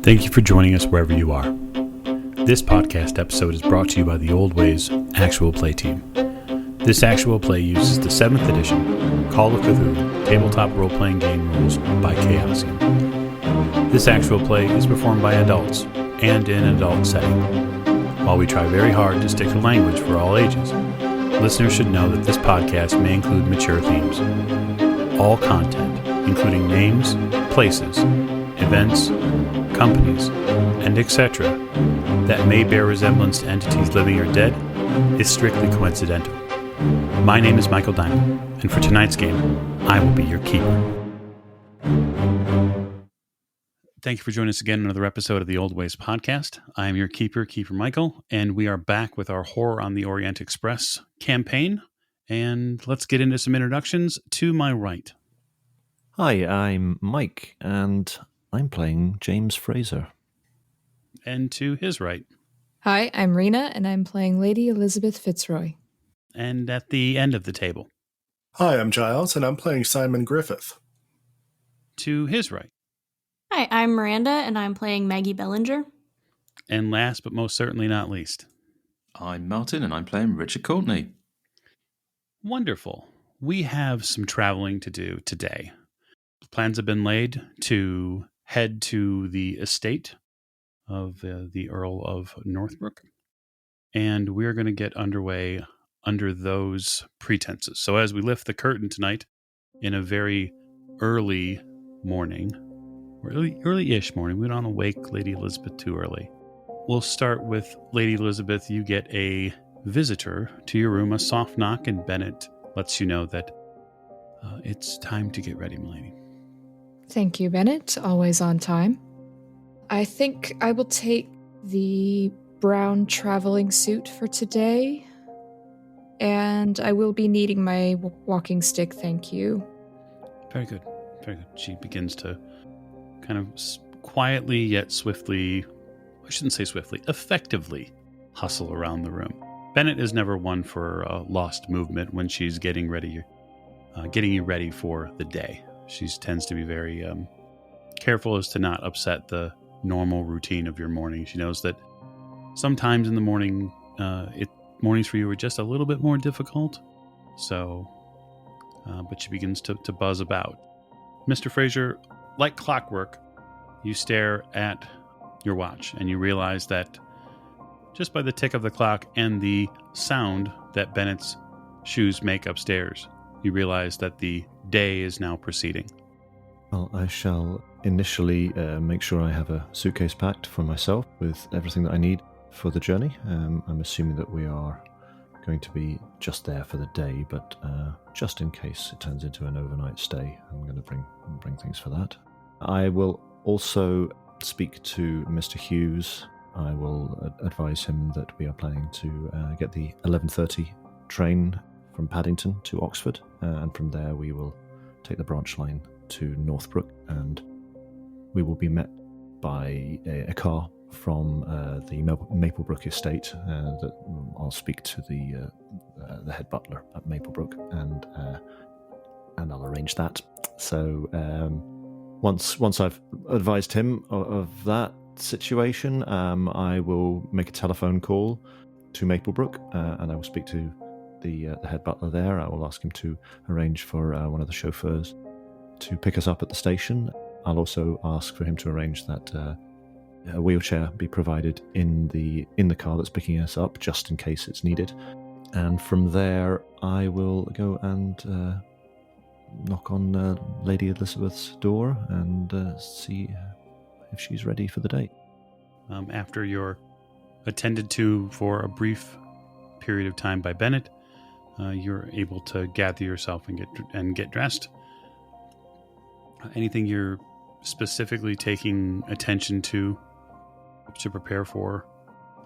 Thank you for joining us wherever you are. This podcast episode is brought to you by the Old Ways Actual Play Team. This actual play uses the 7th edition Call of Cthulhu tabletop role-playing game rules by Chaosium. This actual play is performed by adults and in an adult setting. While we try very hard to stick to language for all ages, listeners should know that this podcast may include mature themes. All content, including names, places, events, companies, and etc., that may bear resemblance to entities living or dead, is strictly coincidental. My name is Michael Diamond, and for tonight's game, I will be your keeper. Thank you for joining us again in another episode of the Old Ways podcast. I am your Keeper Michael, and we are back with our Horror on the Orient Express campaign. And let's get into some introductions. To my right. Hi, I'm Mike, and I'm playing James Fraser. And to his right. Hi, I'm Rena, and I'm playing Lady Elisabeth Fitzroy. And at the end of the table. Hi, I'm Giles, and I'm playing Simon Griffith. To his right. Hi, I'm Miranda, and I'm playing Maggie Bellinger. And last but most certainly not least. I'm Martin, and I'm playing Richard Courtney. Wonderful. We have some traveling to do today. Plans have been laid to head to the estate of the Earl of Northbrook, and we're going to get underway under those pretenses. So as we lift the curtain tonight in a very early morning, early-ish morning, we don't want to wake Lady Elisabeth too early. We'll start with Lady Elisabeth. You get a visitor to your room, a soft knock, and Bennett lets you know that it's time to get ready, milady. Thank you, Bennett. Always on time. I think I will take the brown traveling suit for today, and I will be needing my walking stick, thank you. Very good. Very good. She begins to kind of quietly yet swiftly, I shouldn't say swiftly, effectively hustle around the room. Bennett is never one for lost movement when she's getting you ready for the day. She tends to be very careful as to not upset the normal routine of your morning. She knows that sometimes in the morning, mornings for you are just a little bit more difficult. So, but she begins to buzz about. Mr. Fraser, like clockwork, you stare at your watch and you realize that just by the tick of the clock and the sound that Bennett's shoes make upstairs, you realize that the day is now proceeding. Well, I shall initially make sure I have a suitcase packed for myself with everything that I need for the journey. I'm assuming that we are going to be just there for the day, but just in case it turns into an overnight stay, I'm going to bring things for that. I will also speak to Mr. Hughes. I will advise him that we are planning to get the 11:30 train from Paddington to Oxford, and from there we will take the branch line to Northbrook, and we will be met by a car from the Maplebrook estate. That I'll speak to the head butler at Maplebrook, and I'll arrange that. So once I've advised him of that situation, I will make a telephone call to Maplebrook, and I will speak to the head butler there. I will ask him to arrange for one of the chauffeurs to pick us up at the station. I'll also ask for him to arrange that a wheelchair be provided in the car that's picking us up, just in case it's needed. And from there, I will go and knock on Lady Elisabeth's door and see if she's ready for the date. After you're attended to for a brief period of time by Bennett, you're able to gather yourself and get dressed. Anything you're specifically taking attention to prepare for?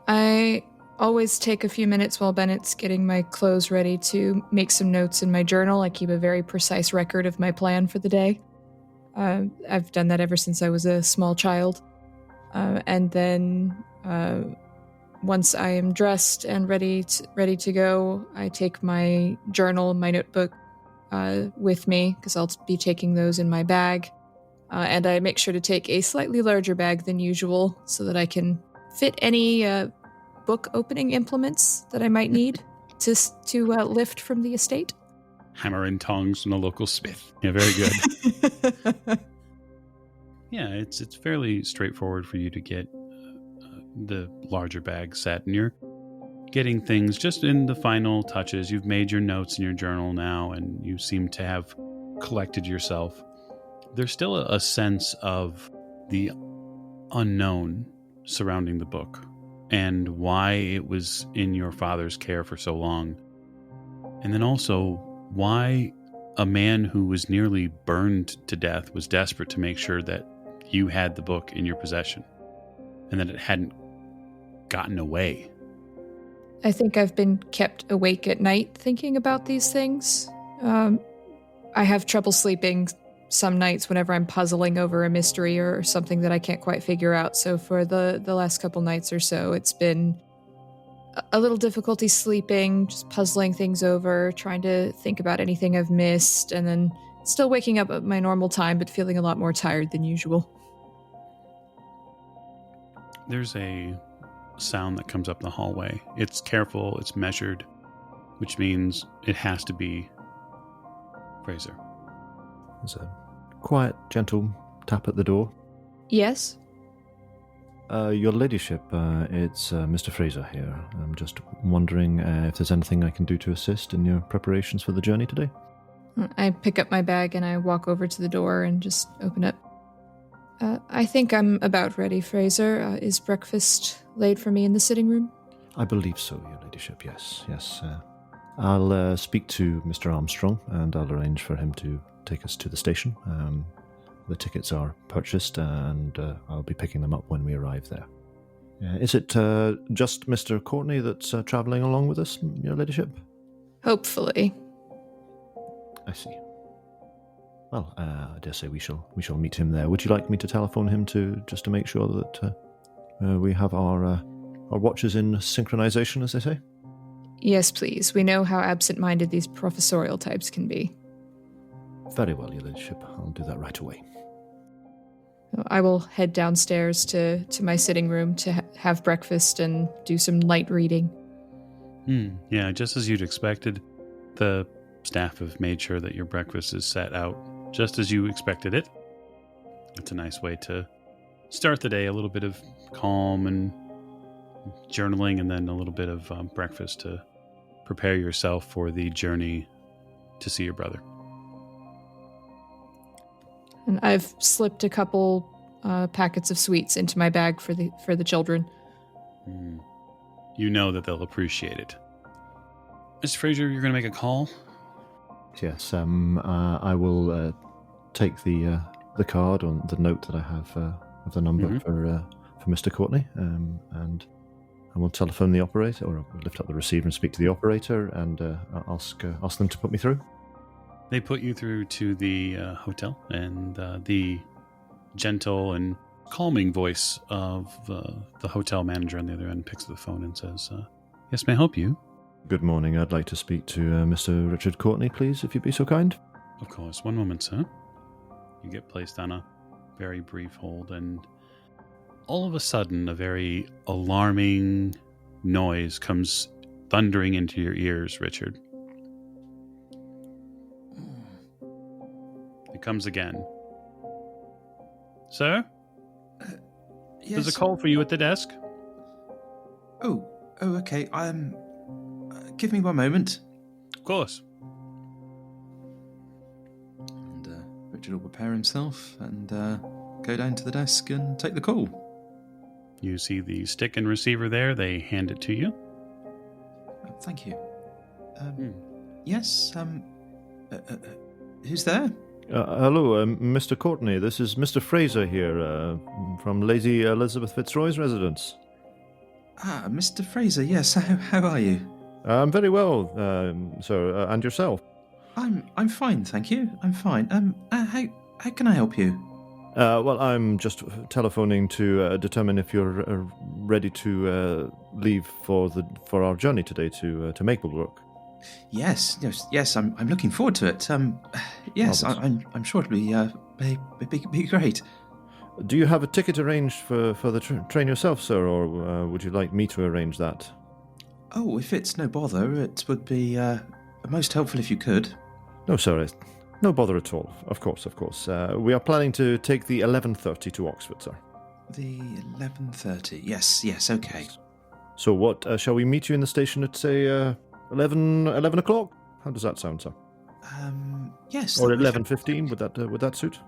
I always take a few minutes while Bennett's getting my clothes ready to make some notes in my journal. I keep a very precise record of my plan for the day. I've done that ever since I was a small child. And then once I am dressed and ready to go, I take my journal, my notebook with me, because I'll be taking those in my bag. and I make sure to take a slightly larger bag than usual so that I can fit any book opening implements that I might need to lift from the estate. Hammer and tongs from the local smith. Yeah, very good. Yeah, it's fairly straightforward for you to get the larger bag set, and you're getting things just in the final touches. You've made your notes in your journal now, and you seem to have collected yourself. There's still a sense of the unknown surrounding the book and why it was in your father's care for so long. And then also why a man who was nearly burned to death was desperate to make sure that you had the book in your possession and that it hadn't gotten away. I think I've been kept awake at night thinking about these things. I have trouble sleeping some nights whenever I'm puzzling over a mystery or something that I can't quite figure out. So for the last couple nights or so, it's been a little difficulty sleeping, just puzzling things over, trying to think about anything I've missed, and then still waking up at my normal time, but feeling a lot more tired than usual. There's a sound that comes up the hallway. It's careful, it's measured, which means it has to be Fraser. There's a quiet, gentle tap at the door. Yes? Your ladyship, it's Mr. Fraser here. I'm just wondering if there's anything I can do to assist in your preparations for the journey today. I pick up my bag and I walk over to the door and just open it. I think I'm about ready, Fraser. Is breakfast laid for me in the sitting room? I believe so, your ladyship, yes. I'll speak to Mr. Armstrong and I'll arrange for him to take us to the station. The tickets are purchased and I'll be picking them up when we arrive there. Is it just Mr. Courtney that's travelling along with us, your ladyship? Hopefully. I see. Well, I dare say we shall meet him there. Would you like me to telephone him just to make sure that we have our watches in synchronization, as they say? Yes, please. We know how absent-minded these professorial types can be. Very well, your ladyship. I'll do that right away. I will head downstairs to my sitting room to have breakfast and do some light reading. Yeah, just as you'd expected, the staff have made sure that your breakfast is set out just as you expected it. It's a nice way to start the day, a little bit of calm and journaling, and then a little bit of breakfast to prepare yourself for the journey to see your brother. And I've slipped a couple packets of sweets into my bag for the children. You know that they'll appreciate it. Mr. Fraser, you're going to make a call? Yes, I will take the card on the note that I have of the number for Mr. Courtney, and I will telephone the operator, or I'll lift up the receiver and speak to the operator, and ask them to put me through. They put you through to the hotel, and the gentle and calming voice of the hotel manager on the other end picks up the phone and says, "Yes, may I help you?" Good morning. I'd like to speak to Mr. Richard Courtney, please, if you'd be so kind. Of course. One moment, sir. You get placed on a very brief hold, and all of a sudden, a very alarming noise comes thundering into your ears, Richard. It comes again. Sir? Yes. There's a call for you at the desk. Oh, okay. Give me one moment. Of course. And Richard will prepare himself and go down to the desk and take the call. You see the stick and receiver there. They hand it to you. Oh, thank you. Yes. Who's there? Hello, Mr. Courtney. This is Mr. Fraser here from Lady Elisabeth Fitzroy's residence. Ah, Mr. Fraser. Yes. How are you? I'm very well, sir. And yourself? I'm fine, thank you. I'm fine. How can I help you? Well, I'm just telephoning to determine if you're ready to leave for our journey today to Maplebrook. Yes. I'm looking forward to it. Yes, Marvelous. I'm sure it'll be great. Do you have a ticket arranged for the train yourself, sir, or would you like me to arrange that? Oh, if it's no bother, it would be most helpful if you could. No, sir. No bother at all. Of course. We are planning to take the 11:30 to Oxford, sir. The 11:30. Yes. Okay. So what, shall we meet you in the station at, say, 11 o'clock? How does that sound, sir? Yes. Or that would be 11:15, would that suit?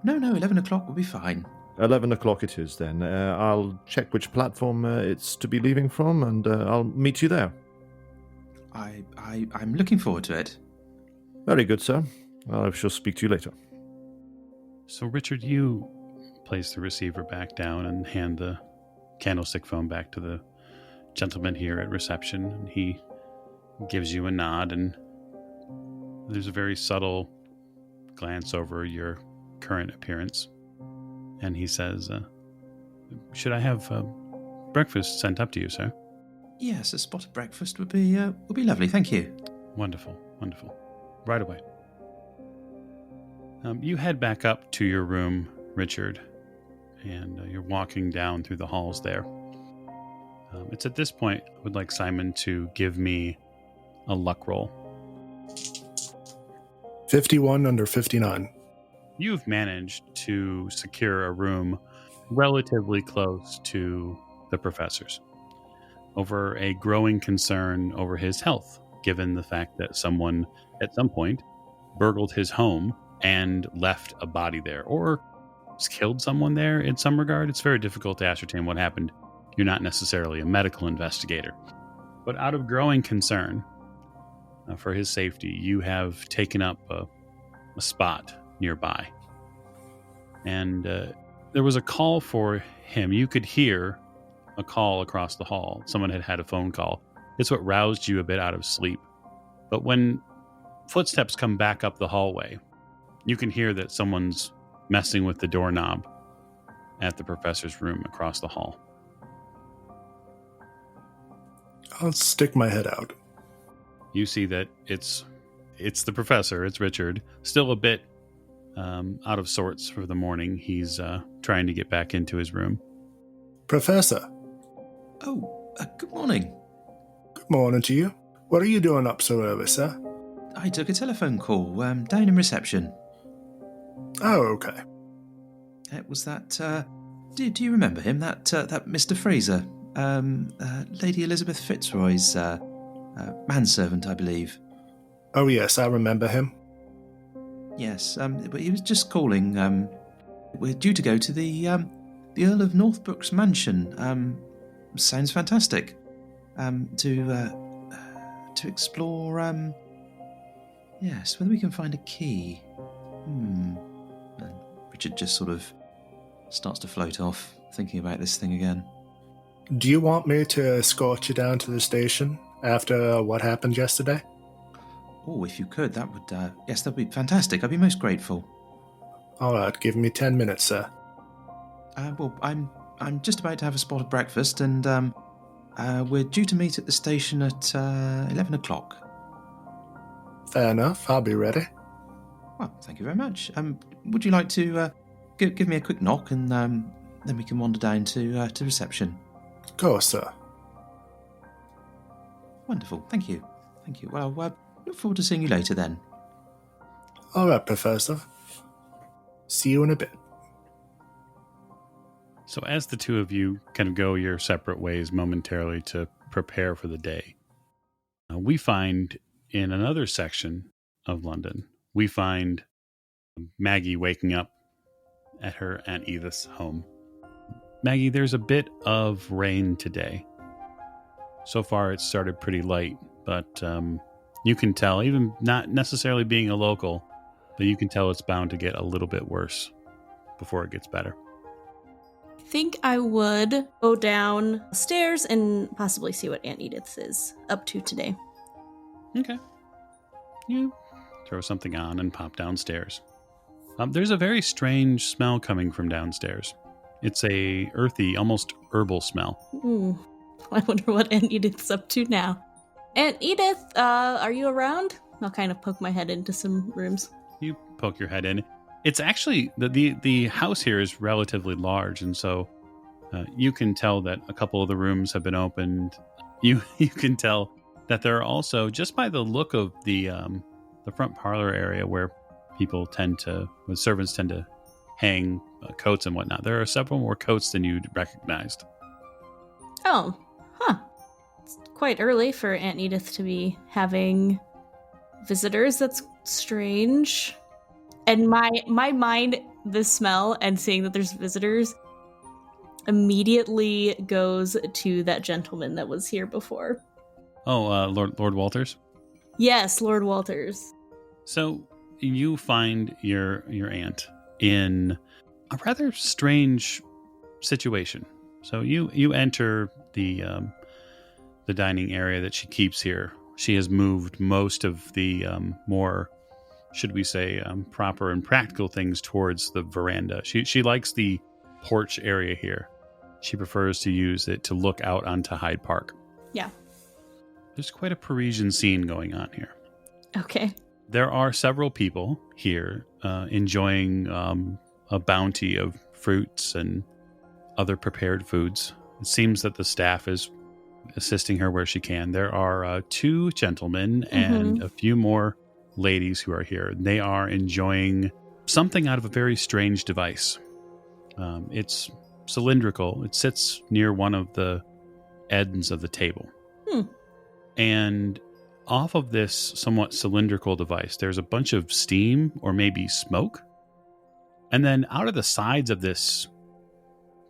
No, 11 o'clock will be fine. 11 o'clock it is then. I'll check which platform it's to be leaving from, and I'll meet you there. I'm looking forward to it. Very good, sir. I shall speak to you later. So, Richard, you place the receiver back down and hand the candlestick phone back to the gentleman here at reception, and he gives you a nod, and there's a very subtle glance over your current appearance, and he says, should I have breakfast sent up to you, sir? Yes, a spot of breakfast would be lovely, thank you. Wonderful. Right away. You head back up to your room, Richard, and you're walking down through the halls there. It's at this point I would like Simon to give me a luck roll. 51 under 59. You've managed to secure a room relatively close to the professor's over a growing concern over his health, given the fact that someone at some point burgled his home and left a body there, or killed someone there in some regard. It's very difficult to ascertain what happened. You're not necessarily a medical investigator. But out of growing concern for his safety, you have taken up a spot nearby. And there was a call for him. You could hear a call across the hall. Someone had a phone call. It's what roused you a bit out of sleep. But when footsteps come back up the hallway, you can hear that someone's messing with the doorknob at the professor's room across the hall. I'll stick my head out. You see that it's the professor, it's Richard, still a bit out of sorts for the morning. He's trying to get back into his room. Professor. Oh, good morning. Good morning to you. What are you doing up so early, sir? I took a telephone call down in reception. Oh, okay. It was that, do you remember him? That Mr. Fraser, Lady Elisabeth Fitzroy's manservant, I believe. Oh, yes, I remember him. Yes, but he was just calling. We're due to go to the Earl of Northbrook's mansion. Sounds fantastic. To explore. Yes, whether we can find a key. And Richard just sort of starts to float off, thinking about this thing again. Do you want me to escort you down to the station after what happened yesterday? Oh, if you could, that would. Yes, that'd be fantastic. I'd be most grateful. All right, give me 10 minutes, sir. Well, I'm just about to have a spot of breakfast, and we're due to meet at the station at 11 o'clock. Fair enough, I'll be ready. Well, thank you very much. Would you like to give me a quick knock, and then we can wander down to reception? Of course, sir. Wonderful. Thank you. Well, look forward to seeing you later then. All right, Professor. See you in a bit. So as the two of you kind of go your separate ways momentarily to prepare for the day, we find in another section of London, we find Maggie waking up at her Aunt Edith's home. Maggie, there's a bit of rain today. So far, it started pretty light, but you can tell, even not necessarily being a local, but you can tell it's bound to get a little bit worse before it gets better. I think I would go downstairs and possibly see what Aunt Edith is up to today. Okay. You throw something on and pop downstairs. There's a very strange smell coming from downstairs. It's a earthy, almost herbal smell. I wonder what Aunt Edith's up to now. Aunt Edith, are you around? I'll kind of poke my head into some rooms. You poke your head in. It's actually, the house here is relatively large, and so you can tell that a couple of the rooms have been opened. You can tell that there are also, just by the look of the front parlor area where servants tend to hang coats and whatnot, there are several more coats than you'd recognized. Oh, huh. It's quite early for Aunt Edith to be having visitors. That's strange. And my mind, the smell and seeing that there's visitors immediately goes to that gentleman that was here before. Oh, Lord Walters? Yes, Lord Walters. So you find your aunt in a rather strange situation. So you enter the dining area that she keeps here. She has moved most of the more, should we say, proper and practical things towards the veranda. She likes the porch area here. She prefers to use it to look out onto Hyde Park. Yeah. There's quite a Parisian scene going on here. Okay. There are several people here enjoying a bounty of fruits and other prepared foods. It seems that the staff is assisting her where she can. There are 2 gentlemen and a few more ladies who are here. They are enjoying something out of a very strange device. It's cylindrical. It sits near one of the ends of the table. And off of this somewhat cylindrical device, there's a bunch of steam or maybe smoke. And then out of the sides of this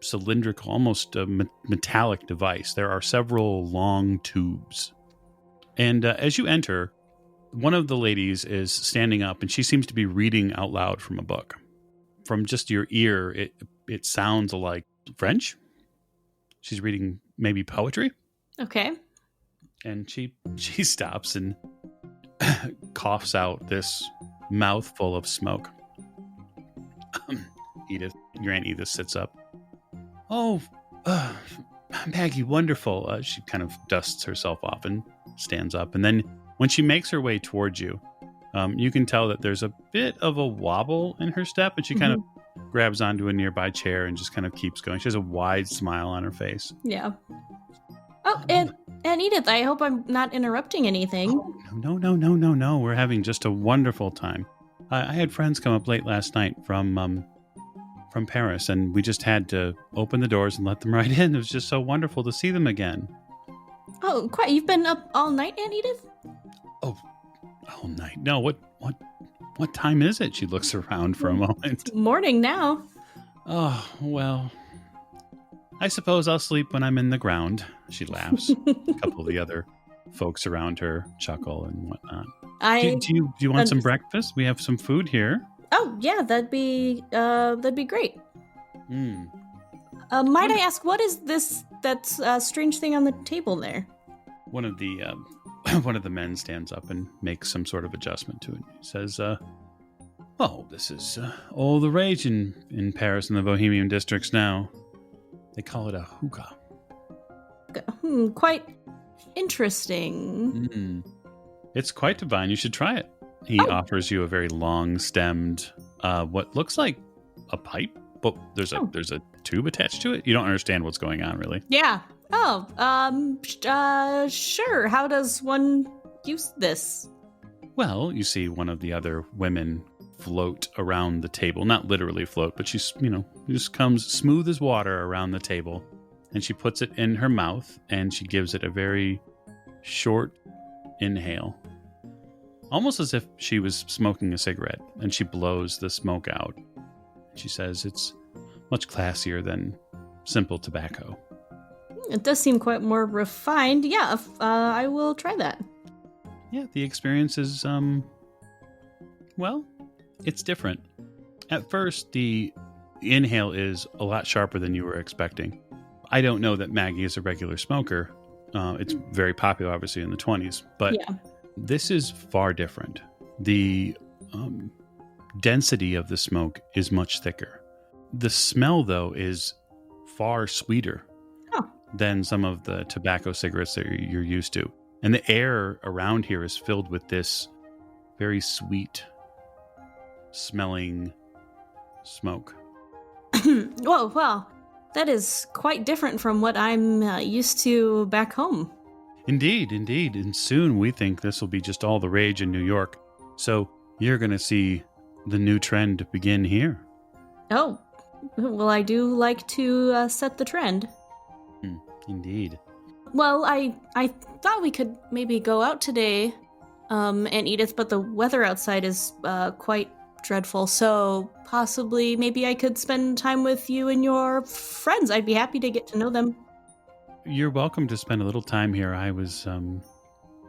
cylindrical, almost metallic device, there are several long tubes. And as you enter, one of the ladies is standing up and she seems to be reading out loud from a book. From just your ear, it sounds like French. She's reading maybe poetry. Okay. And she stops and coughs out this mouthful of smoke. Your Aunt Edith sits up. Oh, Maggie, wonderful. She kind of dusts herself off and stands up. And then when she makes her way towards you, you can tell that there's a bit of a wobble in her step, and she kind of grabs onto a nearby chair and just kind of keeps going. She has a wide smile on her face. Yeah. Oh, and Edith, I hope I'm not interrupting anything. Oh, no. We're having just a wonderful time. I had friends come up late last night from Paris, and we just had to open the doors and let them right in. It was just so wonderful to see them again. Oh, quite. You've been up all night, Aunt Edith? Oh, all night. No, what time is it? She looks around for a moment. Morning now. Oh, well, I suppose I'll sleep when I'm in the ground. She laughs. A couple of the other folks around her chuckle and whatnot. Do you want some breakfast? We have some food here. Oh yeah, that'd be great. Might I ask, what is that strange thing on the table there? One of the men stands up and makes some sort of adjustment to it. He says, "Oh, this is all the rage in Paris and the Bohemian districts now. They call it a hookah." Quite interesting. It's quite divine. You should try it. He offers you a very long-stemmed, what looks like a pipe, but there's a tube attached to it. You don't understand what's going on, really. Yeah. Oh, sure. How does one use this? Well, you see one of the other women float around the table. Not literally float, but she's, just comes smooth as water around the table. And she puts it in her mouth, and she gives it a very short inhale. Almost as if she was smoking a cigarette, and she blows the smoke out. She says it's much classier than simple tobacco. It does seem quite more refined. Yeah, I will try that. Yeah, the experience is, well, it's different. At first, the inhale is a lot sharper than you were expecting. I don't know that Maggie is a regular smoker. It's very popular, obviously, in the 20s, but this is far different. The density of the smoke is much thicker. The smell, though, is far sweeter than some of the tobacco cigarettes that you're used to. And the air around here is filled with this very sweet smelling smoke. Whoa, wow. That is quite different from what I'm used to back home. Indeed. And soon we think this will be just all the rage in New York. So you're going to see the new trend begin here. Oh, well, I do like to set the trend. Indeed. Well, I thought we could maybe go out today, Aunt Edith, but the weather outside is quite dreadful, so possibly maybe I could spend time with you and your friends. I'd be happy to get to know them. You're welcome to spend a little time here. I was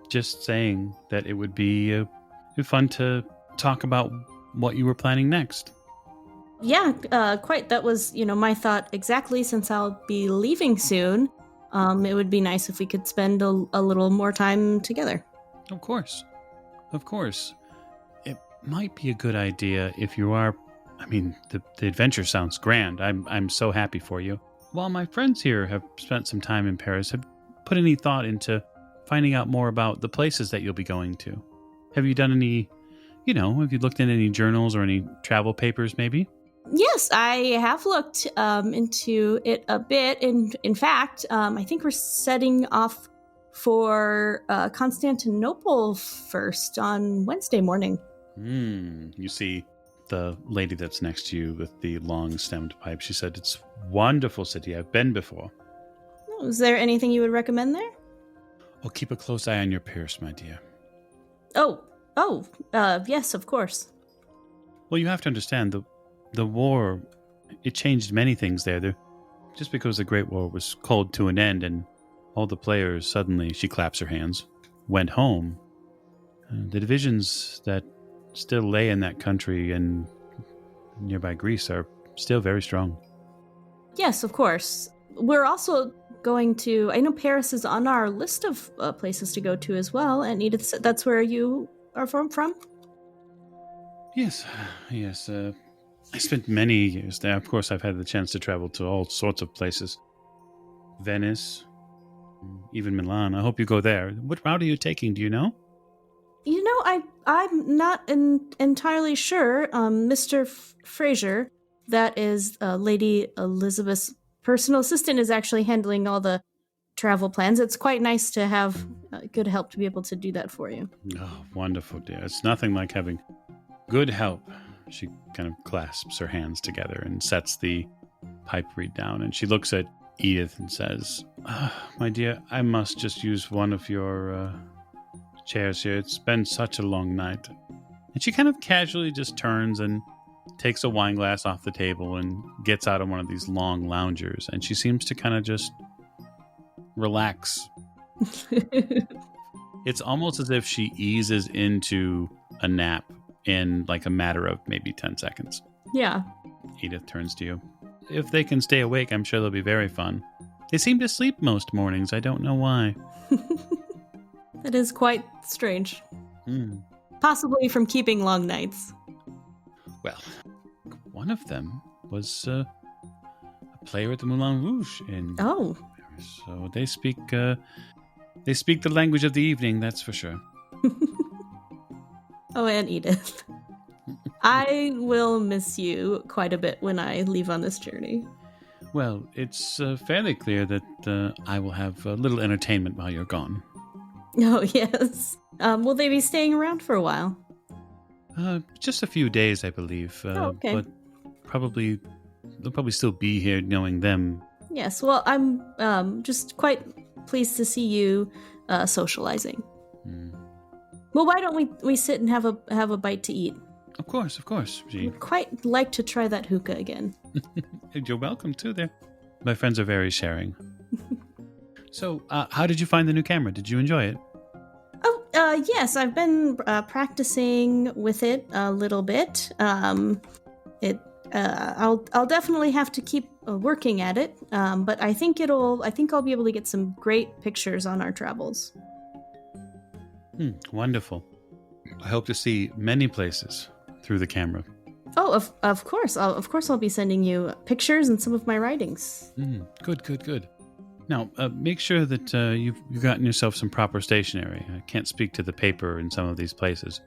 just saying that it would be fun to talk about what you were planning next. Yeah, quite. That was, my thought exactly, since I'll be leaving soon. It would be nice if we could spend a little more time together. Of course. It might be a good idea if you are... I mean, the adventure sounds grand. I'm so happy for you. While my friends here have spent some time in Paris, have put any thought into finding out more about the places that you'll be going to? Have you done any, have you looked in any journals or any travel papers maybe? Yes, I have looked into it a bit. In fact, I think we're setting off for Constantinople first on Wednesday morning. You see the lady that's next to you with the long-stemmed pipe. She said, "It's a wonderful city. I've been before." Is there anything you would recommend there? Oh, keep a close eye on your purse, my dear. Yes, of course. Well, you have to understand, the war, it changed many things there. Just because the Great War was called to an end and all the players suddenly, she claps her hands, went home, the divisions that still lay in that country and nearby Greece are still very strong. Yes, of course. We're also going to... I know Paris is on our list of places to go to as well, and Edith said that's where you are from? Yes. I spent many years there. Of course, I've had the chance to travel to all sorts of places. Venice, even Milan. I hope you go there. What route are you taking? Do you know? I'm not entirely sure. Mr. Fraser, that is Lady Elisabeth's personal assistant, is actually handling all the travel plans. It's quite nice to have good help to be able to do that for you. Oh, wonderful, dear. It's nothing like having good help. She kind of clasps her hands together and sets the pipe reed down, and she looks at Edith and says, "My dear, I must just use one of your chairs here. It's been such a long night." And she kind of casually just turns and takes a wine glass off the table and gets out of one of these long loungers, and she seems to kind of just relax. It's almost as if she eases into a nap in like a matter of maybe 10 seconds. Yeah. Edith turns to you. If they can stay awake, I'm sure they'll be very fun. They seem to sleep most mornings. I don't know why. That is quite strange. Possibly from keeping long nights. Well, one of them was a player at the Moulin Rouge in Paris. So they speak the language of the evening, that's for sure. Oh, Aunt Edith. I will miss you quite a bit when I leave on this journey. Well, it's fairly clear that I will have a little entertainment while you're gone. Oh, yes. Will they be staying around for a while? Just a few days, I believe. Okay. But they'll probably still be here knowing them. Yes, well, I'm just quite pleased to see you socializing. Well, why don't we sit and have a bite to eat? Of course. I'd quite like to try that hookah again. You're welcome to there. My friends are very sharing. So, how did you find the new camera? Did you enjoy it? Oh, yes, I've been practicing with it a little bit. I'll definitely have to keep working at it. But I think I'll be able to get some great pictures on our travels. Wonderful. I hope to see many places through the camera. Oh, of course. I'll be sending you pictures and some of my writings. Good. Now, make sure that you've gotten yourself some proper stationery. I can't speak to the paper in some of these places.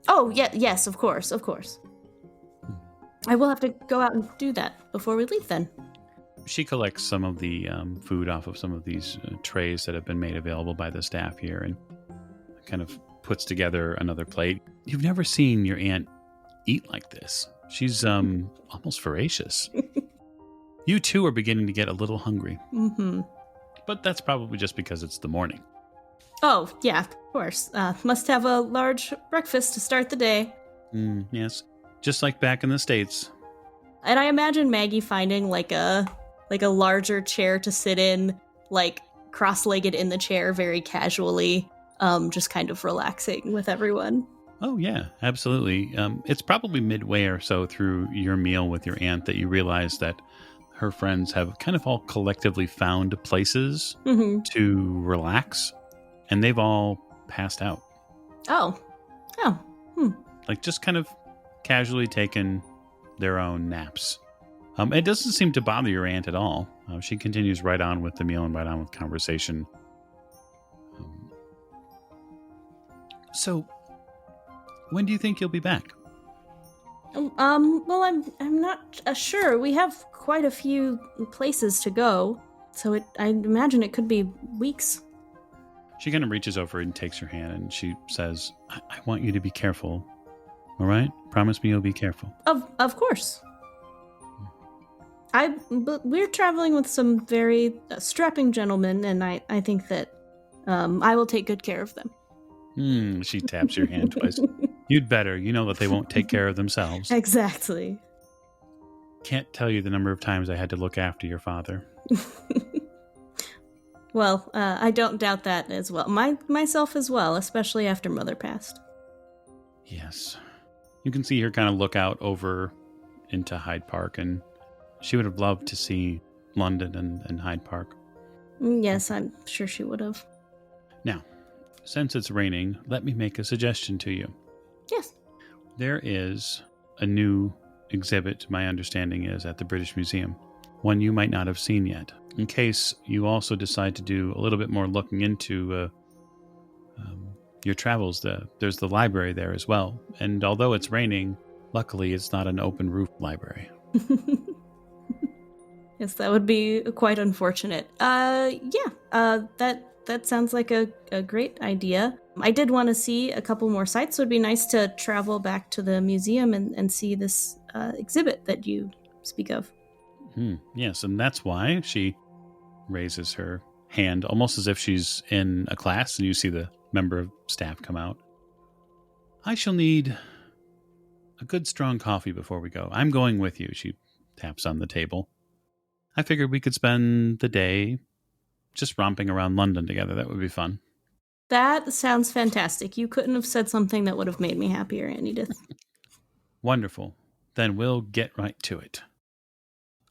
Oh, yes, of course. I will have to go out and do that before we leave then. She collects some of the food off of some of these trays that have been made available by the staff here and kind of puts together another plate. You've never seen your aunt eat like this. She's almost voracious. You too are beginning to get a little hungry. Mm-hmm. But that's probably just because it's the morning. Oh, yeah, of course. Must have a large breakfast to start the day. Yes, just like back in the States. And I imagine Maggie finding like a larger chair to sit in, like cross-legged in the chair very casually, just kind of relaxing with everyone. Oh, yeah, absolutely. It's probably midway or so through your meal with your aunt that you realize that her friends have kind of all collectively found places to relax, and they've all passed out. Like just kind of casually taken their own naps. It doesn't seem to bother your aunt at all. She continues right on with the meal and right on with conversation. So, when do you think you'll be back? Well, I'm not sure. We have quite a few places to go, so I imagine it could be weeks. She kind of reaches over and takes your hand, and she says, I want you to be careful. All right? Promise me you'll be careful. Of course. But we're traveling with some very strapping gentlemen, and I think that I will take good care of them. She taps your hand twice. You'd better. You know that they won't take care of themselves. Exactly. Can't tell you the number of times I had to look after your father. Well, I don't doubt that as well. Myself as well, especially after Mother passed. Yes. You can see her kind of look out over into Hyde Park, and she would have loved to see London and Hyde Park. Yes, I'm sure she would have. Now, since it's raining, let me make a suggestion to you. Yes. There is a new exhibit, my understanding is, at the British Museum. One you might not have seen yet. In case you also decide to do a little bit more looking into your travels, there's the library there as well. And although it's raining, luckily it's not an open roof library. Yes, that would be quite unfortunate. That sounds like a great idea. I did want to see a couple more sites, so it'd be nice to travel back to the museum and see this exhibit that you speak of. Yes, and that's why she raises her hand, almost as if she's in a class, and you see the member of staff come out. I shall need a good strong coffee before we go. I'm going with you, she taps on the table. I figured we could spend the day just romping around London together. That would be fun. That sounds fantastic. You couldn't have said something that would have made me happier, Aunt Edith. Wonderful. Then we'll get right to it.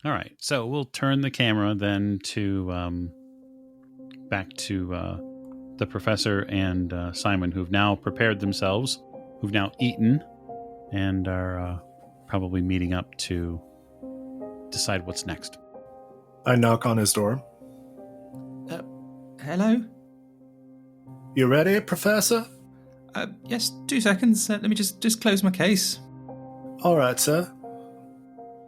All right, so we'll turn the camera then to back to the professor and Simon, who've now prepared themselves, who've now eaten, and are probably meeting up to decide what's next. I knock on his door. Hello? You ready, Professor? Yes, 2 seconds. Let me just close my case. All right, sir.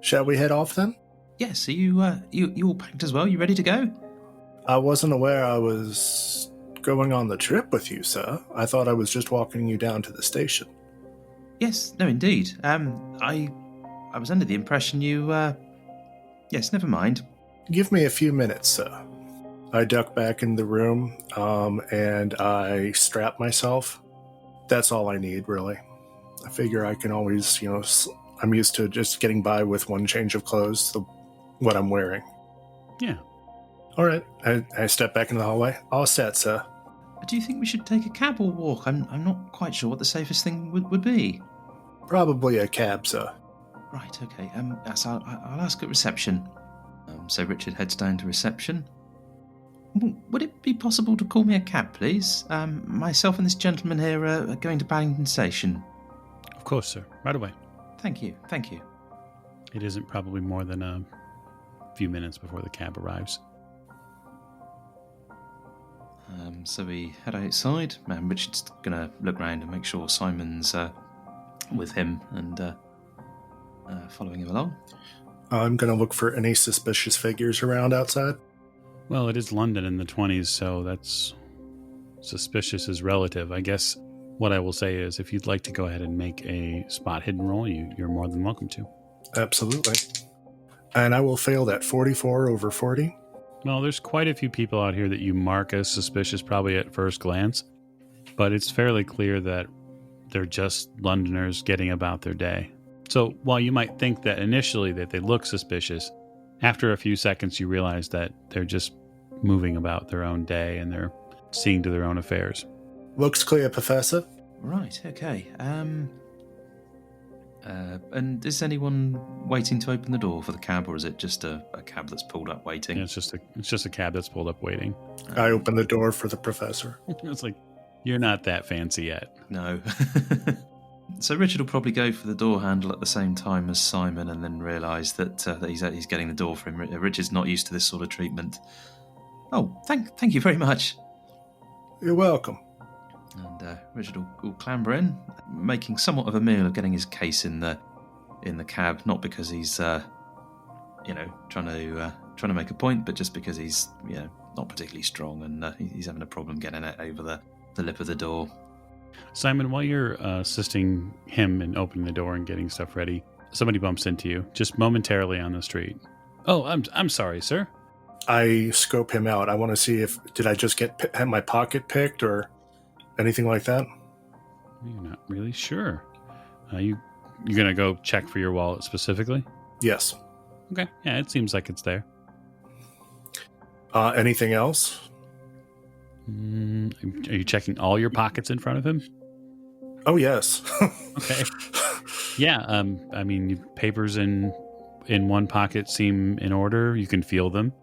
Shall we head off then? Yes, are you all packed as well? You ready to go? I wasn't aware I was going on the trip with you, sir. I thought I was just walking you down to the station. Yes, no, indeed. I was under the impression you, yes, never mind. Give me a few minutes, sir. I duck back in the room, and I strap myself. That's all I need, really. I figure I can always, I'm used to just getting by with one change of clothes, what I'm wearing. Yeah. All right. I step back into the hallway. All set, sir. Do you think we should take a cab or walk? I'm not quite sure what the safest thing would be. Probably a cab, sir. Right, okay. So I'll ask at reception. So Richard heads down to reception. Would it be possible to call me a cab, please? Myself and this gentleman here are going to Paddington Station. Of course, sir. Right away. Thank you. It isn't probably more than a few minutes before the cab arrives. So we head outside. Richard's going to look round and make sure Simon's with him and following him along. I'm going to look for any suspicious figures around outside. Well, it is London in the 20s, so that's suspicious is relative. I guess what I will say is if you'd like to go ahead and make a spot hidden roll, you're more than welcome to. Absolutely. And I will fail that 44 over 40. Well, there's quite a few people out here that you mark as suspicious probably at first glance, but it's fairly clear that they're just Londoners getting about their day. So while you might think that initially that they look suspicious, after a few seconds you realize that they're just moving about their own day and they're seeing to their own affairs. Looks clear, Professor. Right, okay. And is anyone waiting to open the door for the cab, or is it just a cab that's pulled up waiting? Yeah, it's just a cab that's pulled up waiting. I open the door for the professor. It's like, you're not that fancy yet. No. So Richard will probably go for the door handle at the same time as Simon, and then realise that he's getting the door for him. Richard's not used to this sort of treatment. Oh, thank you very much. You're welcome. And Richard will clamber in, making somewhat of a meal of getting his case in the cab, not because he's trying to make a point, but just because he's not particularly strong and he's having a problem getting it over the lip of the door. Simon, while you're assisting him in opening the door and getting stuff ready, somebody bumps into you just momentarily on the street. Oh, I'm sorry, sir. I scope him out. I want to see did I just have my pocket picked or anything like that? You're not really sure. You're going to go check for your wallet specifically? Yes. Okay. Yeah, it seems like it's there. Anything else? Are you checking all your pockets in front of him? Oh, yes. Okay. Yeah, I mean, papers in one pocket seem in order. You can feel them.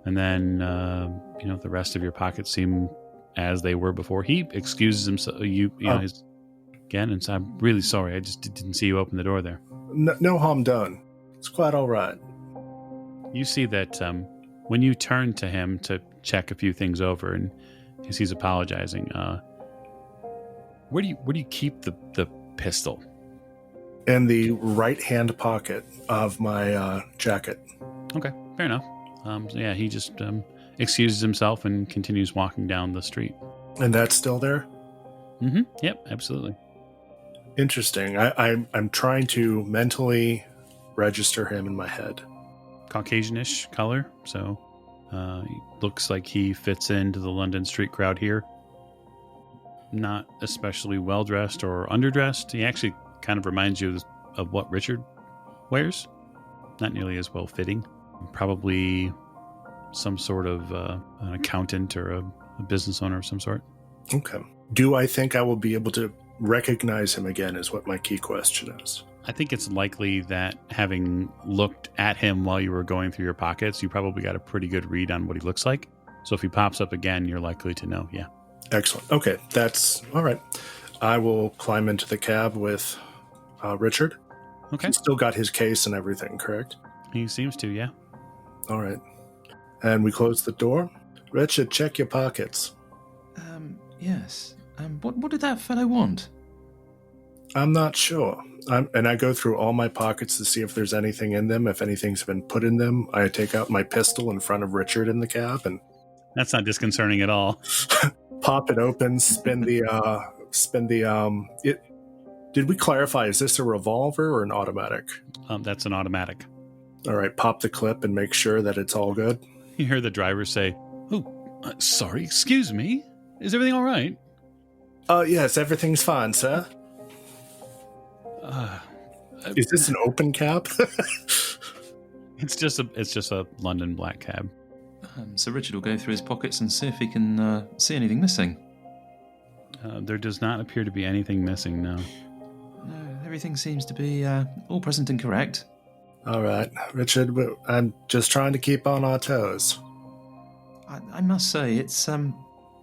And then, the rest of your pockets seem as they were before. He excuses himself, again, and so I'm really sorry. I just didn't see you open the door there. No harm done. It's quite all right. You see that when you turn to him to check a few things over, and as he's apologizing, where do you keep the pistol? In the right-hand pocket of my jacket. Okay, fair enough. He just excuses himself and continues walking down the street. And that's still there? Mm-hmm. Yep, absolutely. Interesting. I'm trying to mentally register him in my head. Caucasianish color, so he looks like he fits into the London street crowd here. Not especially well-dressed or underdressed. He actually kind of reminds you of what Richard wears. Not nearly as well-fitting. Probably some sort of an accountant or a business owner of some sort. Okay. Do I think I will be able to recognize him again is what my key question is. I think it's likely that having looked at him while you were going through your pockets, you probably got a pretty good read on what he looks like. So if he pops up again, you're likely to know, yeah. Excellent. Okay, that's all right. I will climb into the cab with Richard. Okay. He's still got his case and everything, correct? He seems to, yeah. All right. And we close the door. Richard, check your pockets. Yes. What did that fellow want? I'm not sure. And I go through all my pockets to see if there's anything in them. If anything's been put in them, I take out my pistol in front of Richard in the cab and... That's not disconcerting at all. Pop it open, Did we clarify, is this a revolver or an automatic? That's an automatic. All right, pop the clip and make sure that it's all good. You hear the driver say, sorry, excuse me. Is everything all right? Yes, everything's fine, sir. Is this an open cab? It's just a London black cab. So Richard will go through his pockets and see if he can see anything missing. There does not appear to be anything missing, no. No, everything seems to be all present and correct. All right, Richard, I'm just trying to keep on our toes. I must say, it's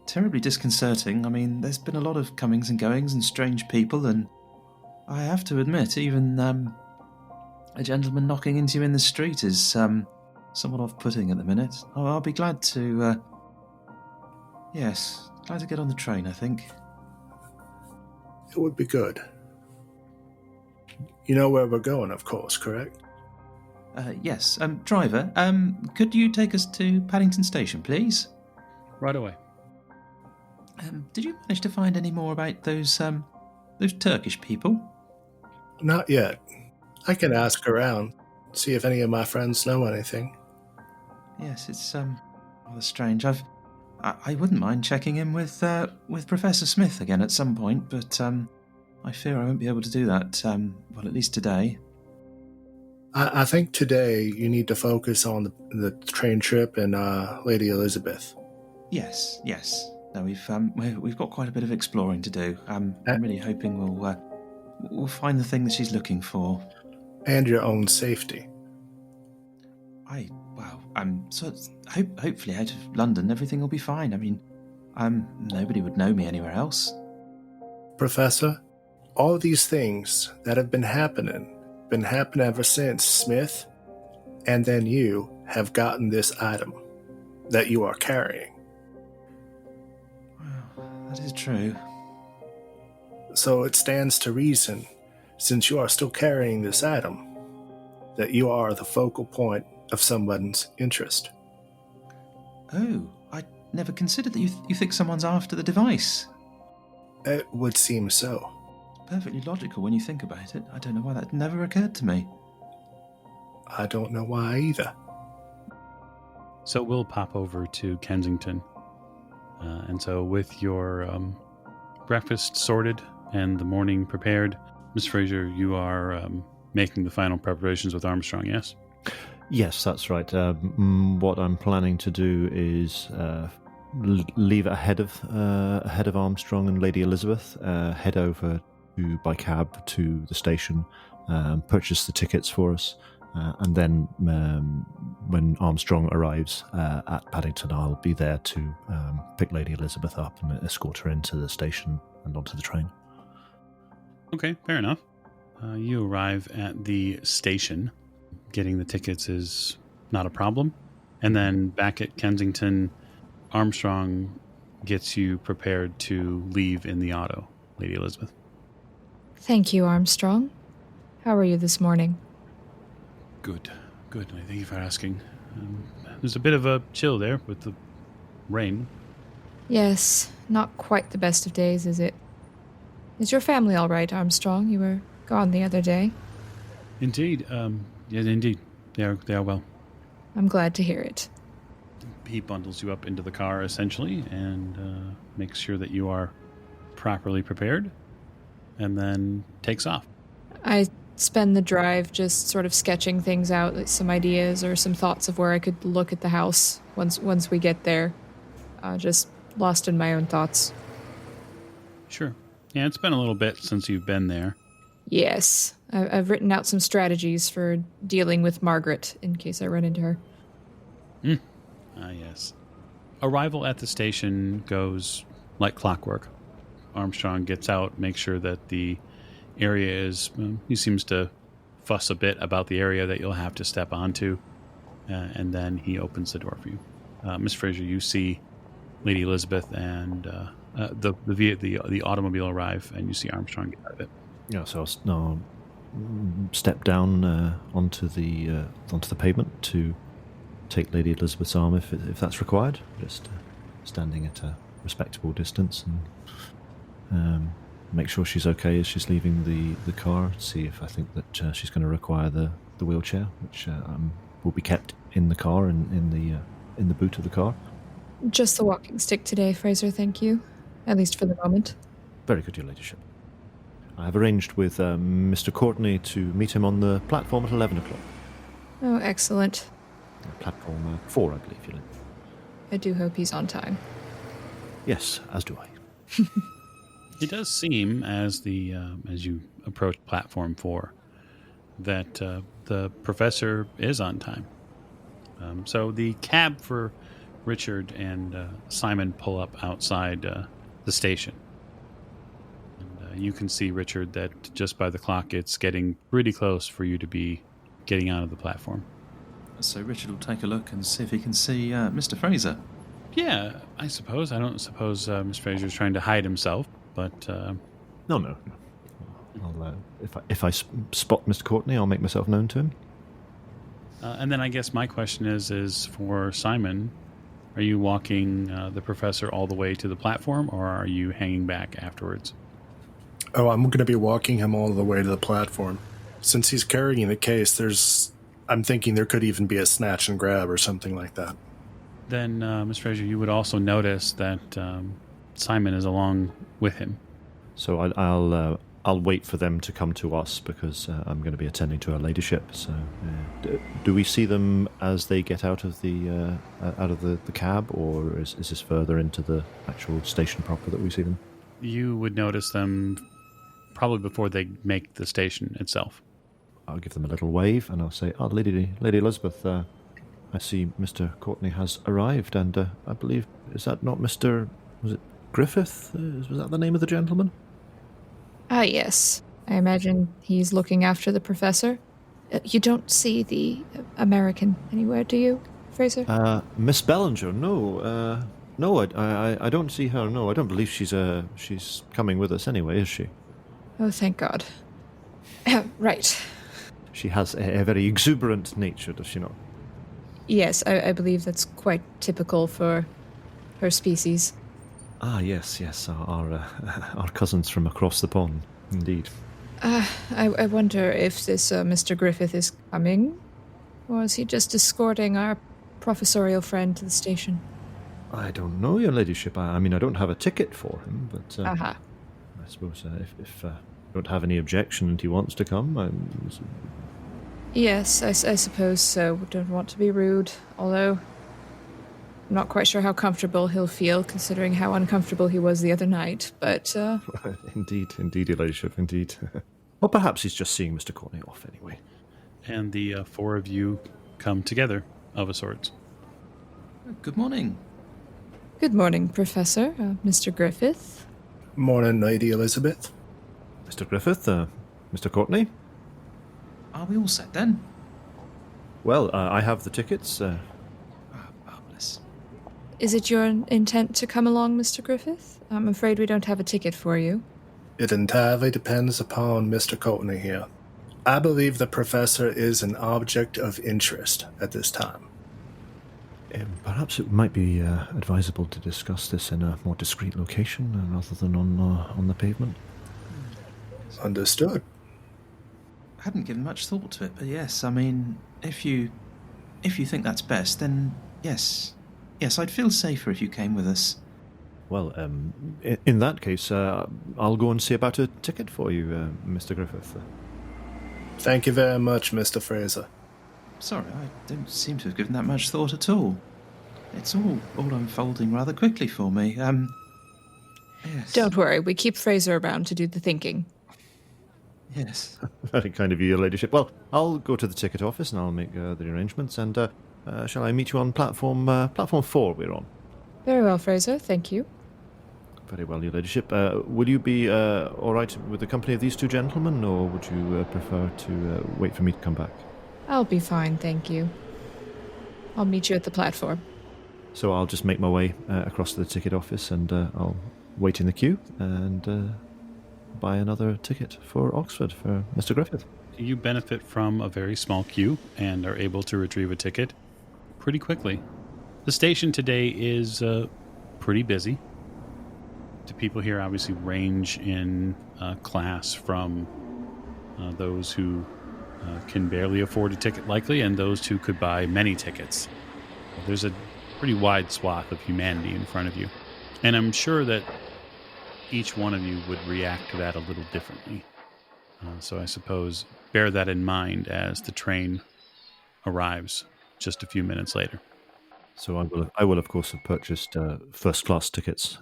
terribly disconcerting. I mean, there's been a lot of comings and goings and strange people, and I have to admit, even a gentleman knocking into you in the street is somewhat off-putting at the minute. I'll be glad to Yes, glad to get on the train, I think. It would be good. You know where we're going, of course, correct? Yes. Driver, could you take us to Paddington Station, please? Right away. Did you manage to find any more about those Turkish people? Not yet. I can ask around, see if any of my friends know anything. Yes, it's rather strange. I wouldn't mind checking in with Professor Smith again at some point, but I fear I won't be able to do that. Well, at least today. I think today you need to focus on the train trip and Lady Elisabeth. Yes. No, we've got quite a bit of exploring to do. I'm really hoping we'll find the thing that she's looking for. And your own safety. Hopefully out of London everything will be fine. I mean, nobody would know me anywhere else. Professor, all these things that have been happening ever since Smith and then you have gotten this item that you are carrying. Well, that is true. So it stands to reason, since you are still carrying this item, that you are the focal point of someone's interest. Oh, I never considered that you think someone's after the device. It would seem so. Perfectly logical when you think about it. I don't know why that never occurred to me. I don't know why either. So we'll pop over to Kensington. And so with your breakfast sorted and the morning prepared, Miss Fraser, you are making the final preparations with Armstrong, yes? Yes, that's right. What I'm planning to do is leave ahead of Armstrong and Lady Elisabeth, head over by cab to the station, purchase the tickets for us, and then when Armstrong arrives at Paddington, I'll be there to pick Lady Elisabeth up and escort her into the station and onto the train. Okay, fair enough. You arrive at the station. Getting the tickets is not a problem. And then back at Kensington, Armstrong gets you prepared to leave in the auto, Lady Elisabeth. Thank you, Armstrong. How are you this morning? Good. Thank you for asking. There's a bit of a chill there with the rain. Yes, not quite the best of days, is it? Is your family all right, Armstrong? You were gone the other day. Indeed. Yes, indeed. They are well. I'm glad to hear it. He bundles you up into the car, essentially, and makes sure that you are properly prepared, and then takes off. I spend the drive just sort of sketching things out, like some ideas or some thoughts of where I could look at the house once we get there. Just lost in my own thoughts. Sure. Yeah, it's been a little bit since you've been there. Yes. I've written out some strategies for dealing with Margaret in case I run into her. Yes. Arrival at the station goes like clockwork. Armstrong gets out, makes sure that the area is... he seems to fuss a bit about the area that you'll have to step onto, and then he opens the door for you. Miss Fraser, you see Lady Elisabeth and the automobile arrive, and you see Armstrong get out of it. Yeah, so I'll step down onto the pavement to take Lady Elisabeth's arm if that's required. Just standing at a respectable distance and make sure she's okay as she's leaving the car. See if I think that she's going to require the wheelchair, which will be kept in the car and in the boot of the car. Just the walking stick today, Fraser. Thank you, at least for the moment. Very good, Your Ladyship. I have arranged with Mr. Courtney to meet him on the platform at 11 o'clock. Oh, excellent. Platform 4, I believe, Your Lady. I do hope he's on time. Yes, as do I. It does seem, as you approach platform 4, that the professor is on time. So the cab for Richard and Simon pull up outside the station. And you can see, Richard, that just by the clock, it's getting pretty close for you to be getting onto the platform. So Richard will take a look and see if he can see Mr. Fraser. Yeah, I suppose. I don't suppose Miss Fraser's trying to hide himself, but No. I'll, if I spot Mr. Courtney, I'll make myself known to him. and then I guess my question is for Simon, are you walking the professor all the way to the platform, or are you hanging back afterwards? Oh, I'm going to be walking him all the way to the platform. Since he's carrying the case, I'm thinking there could even be a snatch and grab or something like that. Then, Miss Fraser, you would also notice that Simon is along with him. So I'll wait for them to come to us because I'm going to be attending to her ladyship. So, do we see them as they get out of the cab, or is this further into the actual station proper that we see them? You would notice them probably before they make the station itself. I'll give them a little wave and I'll say, "Oh, Lady Elisabeth, I see Mr. Courtney has arrived, and I believe is that not Mr. Was it Griffith? Was that the name of the gentleman?" Ah, yes. I imagine he's looking after the professor. You don't see the American anywhere, do you, Fraser? Miss Bellinger? No, no, I don't see her. No, I don't believe she's coming with us anyway, is she? Oh, thank God. Right. She has a very exuberant nature, does she not? Yes, I believe that's quite typical for her species. Ah, yes, our cousins from across the pond, indeed. I wonder if this Mr. Griffith is coming, or is he just escorting our professorial friend to the station? I don't know, your ladyship. I mean, I don't have a ticket for him, but Aha. I suppose if you don't have any objection and he wants to come, Yes, I suppose so. Don't want to be rude, although I'm not quite sure how comfortable he'll feel, considering how uncomfortable he was the other night, but... Indeed, your ladyship, indeed. Or perhaps he's just seeing Mr. Courtney off anyway. And the four of you come together, of a sort. Good morning. Good morning, Professor. Mr. Griffith. Morning, Lady Elisabeth. Mr. Griffith, Mr. Courtney? Are we all set then? Well, I have the tickets. Marvellous. Is it your intent to come along, Mr. Griffith? I'm afraid we don't have a ticket for you. It entirely depends upon Mr. Courtney here. I believe the professor is an object of interest at this time. Perhaps it might be advisable to discuss this in a more discreet location rather than on the pavement. Understood. I hadn't given much thought to it, but yes, I mean, if you think that's best, then yes, I'd feel safer if you came with us. Well, in that case, I'll go and see about a ticket for you, Mr. Griffith. Thank you very much, Mr. Fraser. Sorry, I don't seem to have given that much thought at all. It's all unfolding rather quickly for me. Yes. Don't worry, we keep Fraser around to do the thinking. Yes. Very kind of you, your ladyship. Well, I'll go to the ticket office and I'll make the arrangements. And shall I meet you on platform 4 we're on? Very well, Fraser, thank you. Very well, your ladyship. Would you be all right with the company of these two gentlemen, or would you prefer to wait for me to come back? I'll be fine, thank you. I'll meet you at the platform. So I'll just make my way across to the ticket office and I'll wait in the queue and buy another ticket for Oxford for Mr. Griffith. You benefit from a very small queue and are able to retrieve a ticket pretty quickly. The station today is pretty busy. The people here obviously range in class from those who can barely afford a ticket likely and those who could buy many tickets. There's a pretty wide swath of humanity in front of you. And I'm sure that each one of you would react to that a little differently. So I suppose bear that in mind as the train arrives just a few minutes later. So I will of course have purchased first class tickets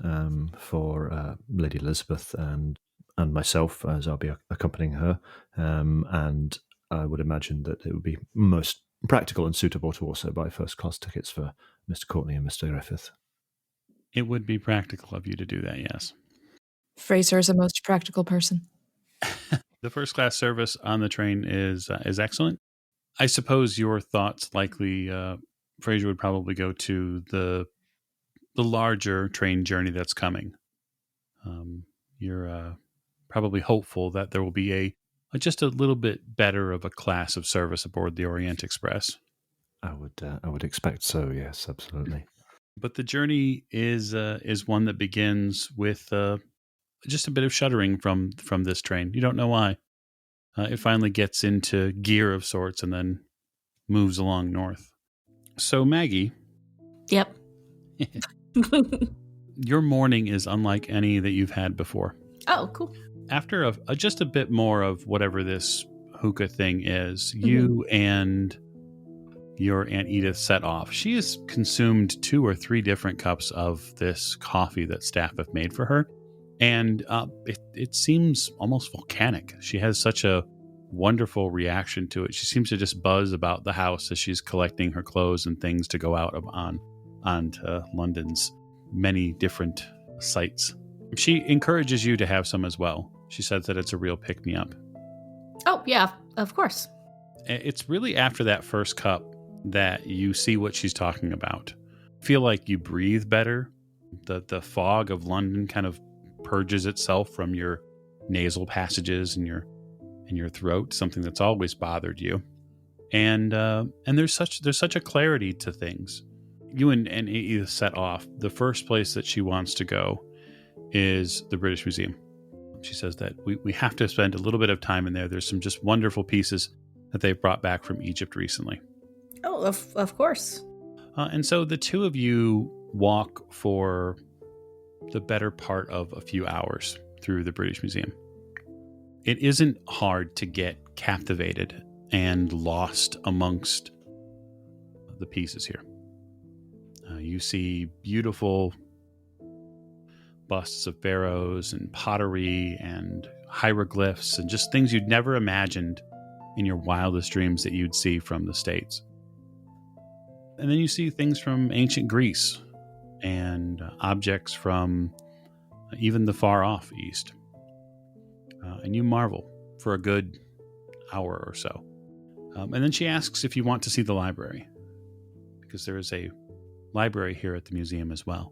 for Lady Elisabeth and myself, as I'll be accompanying her, and I would imagine that it would be most practical and suitable to also buy first class tickets for Mr. Courtney and Mr. Griffith. It would be practical of you to do that, yes. Fraser is a most practical person. The first class service on the train is excellent. I suppose your thoughts likely, Fraser would probably go to the the larger train journey that's coming. You're probably hopeful that there will be just a little bit better of a class of service aboard the Orient Express. I would expect so. Yes, absolutely. But the journey is one that begins with just a bit of shuddering from this train. You don't know why. It finally gets into gear of sorts and then moves along north. So Maggie. Yep. Your morning is unlike any that you've had before. Oh, cool. After just a bit more of whatever this hookah thing is, you and your Aunt Edith set off. She has consumed 2 or 3 different cups of this coffee that staff have made for her. And it seems almost volcanic. She has such a wonderful reaction to it. She seems to just buzz about the house as she's collecting her clothes and things to go out on to London's many different sites. She encourages you to have some as well. She says that it's a real pick-me-up. Oh, yeah, of course. It's really after that first cup that you see what she's talking about. Feel like you breathe better. The fog of London kind of purges itself from your nasal passages and your throat, something that's always bothered you. And there's such a clarity to things. You and Edith set off. The first place that she wants to go is the British Museum. She says that we have to spend a little bit of time in there. There's some just wonderful pieces that they've brought back from Egypt recently. Oh, of course. And so the two of you walk for the better part of a few hours through the British Museum. It isn't hard to get captivated and lost amongst the pieces here. You see beautiful busts of pharaohs and pottery and hieroglyphs and just things you'd never imagined in your wildest dreams that you'd see from the States. And then you see things from ancient Greece and objects from even the far off East. And you marvel for a good hour or so. And then she asks if you want to see the library, because there is a library here at the museum as well.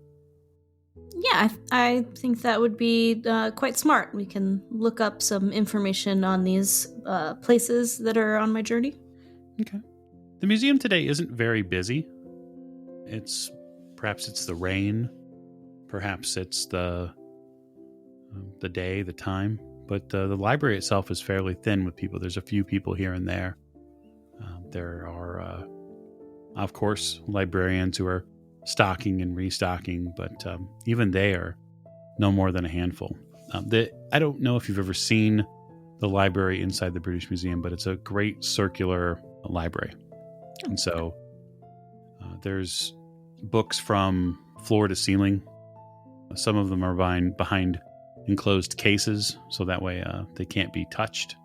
Yeah, I think that would be quite smart. We can look up some information on these places that are on my journey. Okay. The museum today isn't very busy. Perhaps it's the rain. Perhaps it's the day, the time. But the library itself is fairly thin with people. There's a few people here and there. There are, of course, librarians who are stocking and restocking, but even they are no more than a handful. I don't know if you've ever seen the library inside the British Museum, but it's a great circular library. And so there's books from floor to ceiling. Some of them are behind enclosed cases, so that way they can't be touched.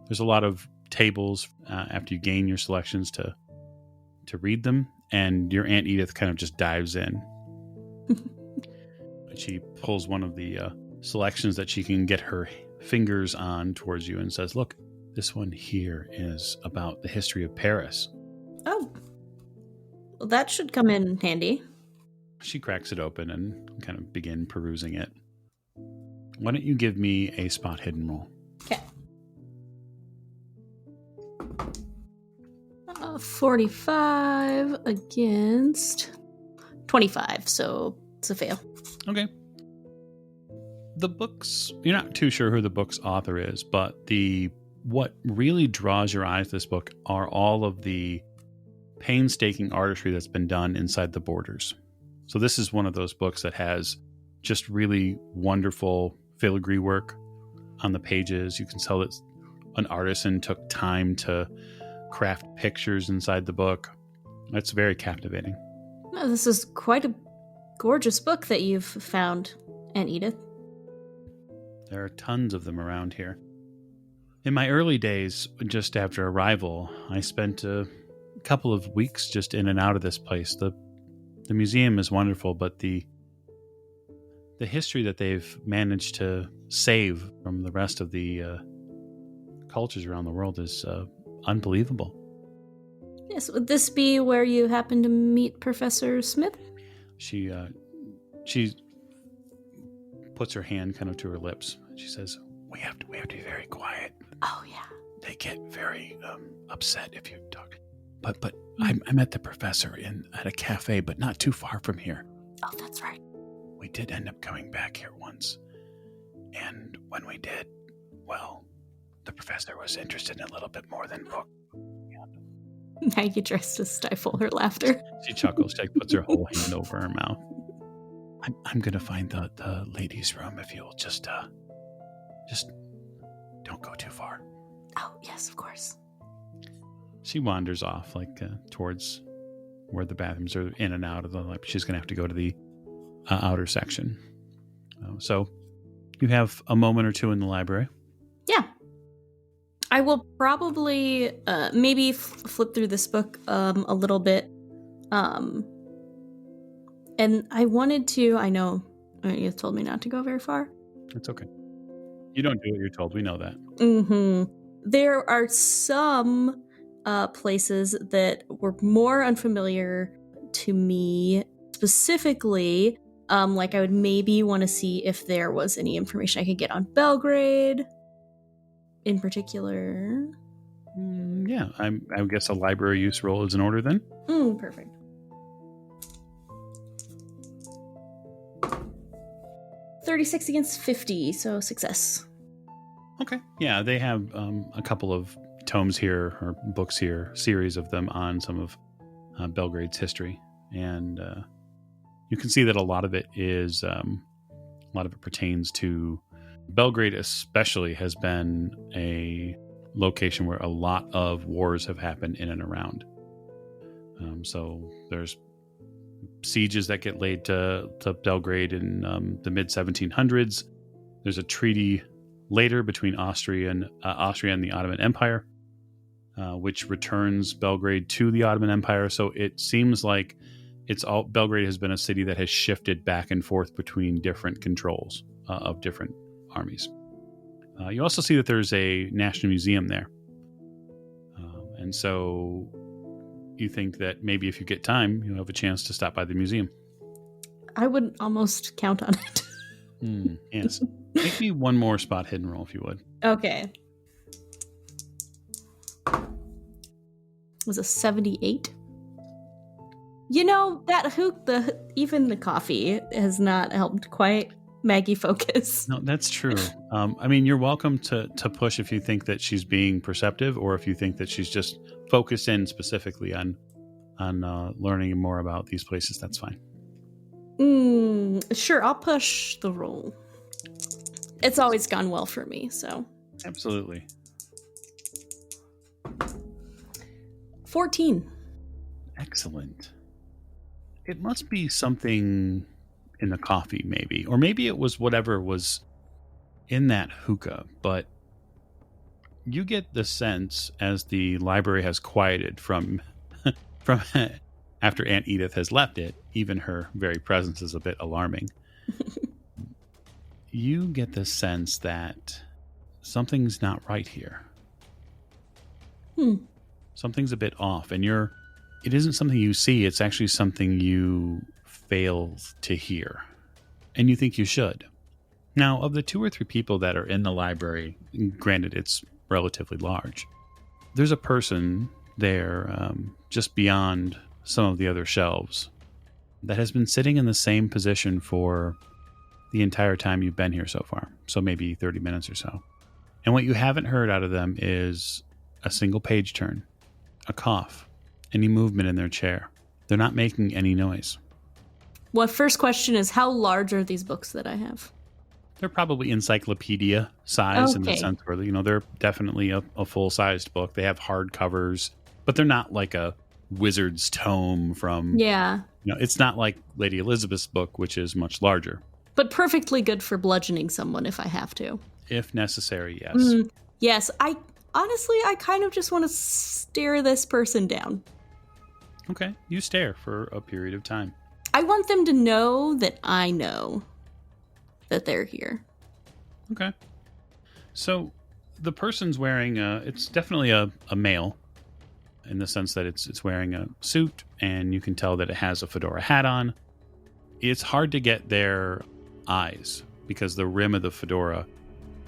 There's a lot of tables after you gain your selections to read them, and your Aunt Edith kind of just dives in. She pulls one of the selections that she can get her fingers on towards you and says, "Look, this one here is about the history of Paris." Oh, well, that should come in handy. She cracks it open and kind of begin perusing it. Why don't you give me a spot hidden roll? Okay. 45 against 25, so it's a fail. Okay. The books, you're not too sure who the book's author is, but what really draws your eyes to this book are all of the painstaking artistry that's been done inside the borders. So this is one of those books that has just really wonderful filigree work on the pages. You can tell that an artisan took time to craft pictures inside the book. It's very captivating. Oh, this is quite a gorgeous book that you've found, Aunt Edith. There are tons of them around here. In my early days, just after arrival, I spent a couple of weeks just in and out of this place. The museum is wonderful, but the history that they've managed to save from the rest of the cultures around the world is unbelievable. Yes, would this be where you happened to meet Professor Smith? She She puts her hand kind of to her lips. She says, we have to be very quiet. Oh, yeah. They get very upset if you talk. But I met the professor at a cafe, but not too far from here. Oh, that's right. We did end up coming back here once. And when we did, well, the professor was interested in a little bit more than book. Maggie tries to stifle her laughter. She chuckles. She puts her whole hand over her mouth. I'm going to find the ladies' room if you'll just don't go too far. Oh, yes, of course. She wanders off, towards where the bathrooms are in and out of the... she's going to have to go to the outer section. So you have a moment or two in the library. Yeah. I will probably maybe flip through this book a little bit. And I wanted to... I know you told me not to go very far. It's okay. You don't do what you're told. We know that. Mm-hmm. There are some places that were more unfamiliar to me. Specifically, I would maybe want to see if there was any information I could get on Belgrade in particular. Yeah, I guess a library use roll is in order then. Perfect. $36 against $50, so success. Okay. Yeah, they have a couple of tomes here, or books here, series of them on some of Belgrade's history. And you can see that a lot of it pertains to Belgrade especially has been a location where a lot of wars have happened in and around. So there's sieges that get laid to Belgrade in the mid-1700s. There's a treaty later between Austria and the Ottoman Empire, which returns Belgrade to the Ottoman Empire. So it seems like Belgrade has been a city that has shifted back and forth between different controls of different armies. You also see that there's a national museum there. And so you think that maybe if you get time, you'll have a chance to stop by the museum. I would almost count on it. Yes. Make me one more spot hidden roll if you would. Okay. It was a 78. You know, that even the coffee has not helped quite Maggie focus. No, that's true. You're welcome to push if you think that she's being perceptive, or if you think that she's just focused in specifically on learning more about these places. That's fine. Sure, I'll push the roll. It's always gone well for me, so. Absolutely. 14. Excellent. It must be something in the coffee, maybe. Or maybe it was whatever was in that hookah. But you get the sense, as the library has quieted from after Aunt Edith has left it, even her very presence is a bit alarming. You get the sense that something's not right here. Something's a bit off, and it isn't something you see, it's actually something you fail to hear. And you think you should. Now, of the 2 or 3 people that are in the library, granted it's relatively large, there's a person there just beyond some of the other shelves that has been sitting in the same position for the entire time you've been here so far. So maybe 30 minutes or so. And what you haven't heard out of them is a single page turn, a cough, any movement in their chair. They're not making any noise. Well, first question is, how large are these books that I have? They're probably encyclopedia size in the Okay. sense where, they're definitely a full-sized book. They have hard covers, but they're not like a wizard's tome from... Yeah. It's not like Lady Elisabeth's book, which is much larger. But perfectly good for bludgeoning someone if I have to. If necessary, yes. Yes, I kind of just want to stare this person down. Okay, you stare for a period of time. I want them to know that I know that they're here. Okay. So the person's wearing it's definitely a male, in the sense that it's wearing a suit, and you can tell that it has a fedora hat on. it's hard to get their eyes because the rim of the fedora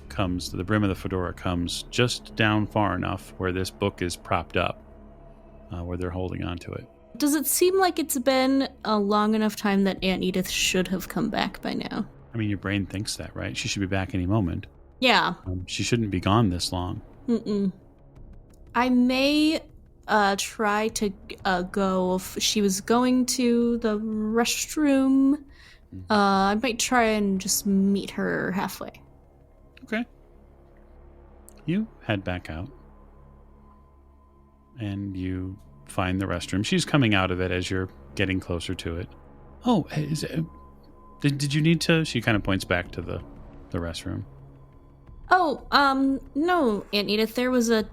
comes just down far enough where this book is propped up, where they're holding onto it. Does it seem like it's been a long enough time that Aunt Edith should have come back by now? I mean, your brain thinks that, right? She should be back any moment. Yeah. She shouldn't be gone this long. I may try to go. If she was going to the restroom, I might try and just meet her halfway. Okay. You head back out. And you find the restroom. She's coming out of it as you're getting closer to it. Oh, did you need to? She kind of points back to the restroom. Oh, no, Aunt Edith. There was a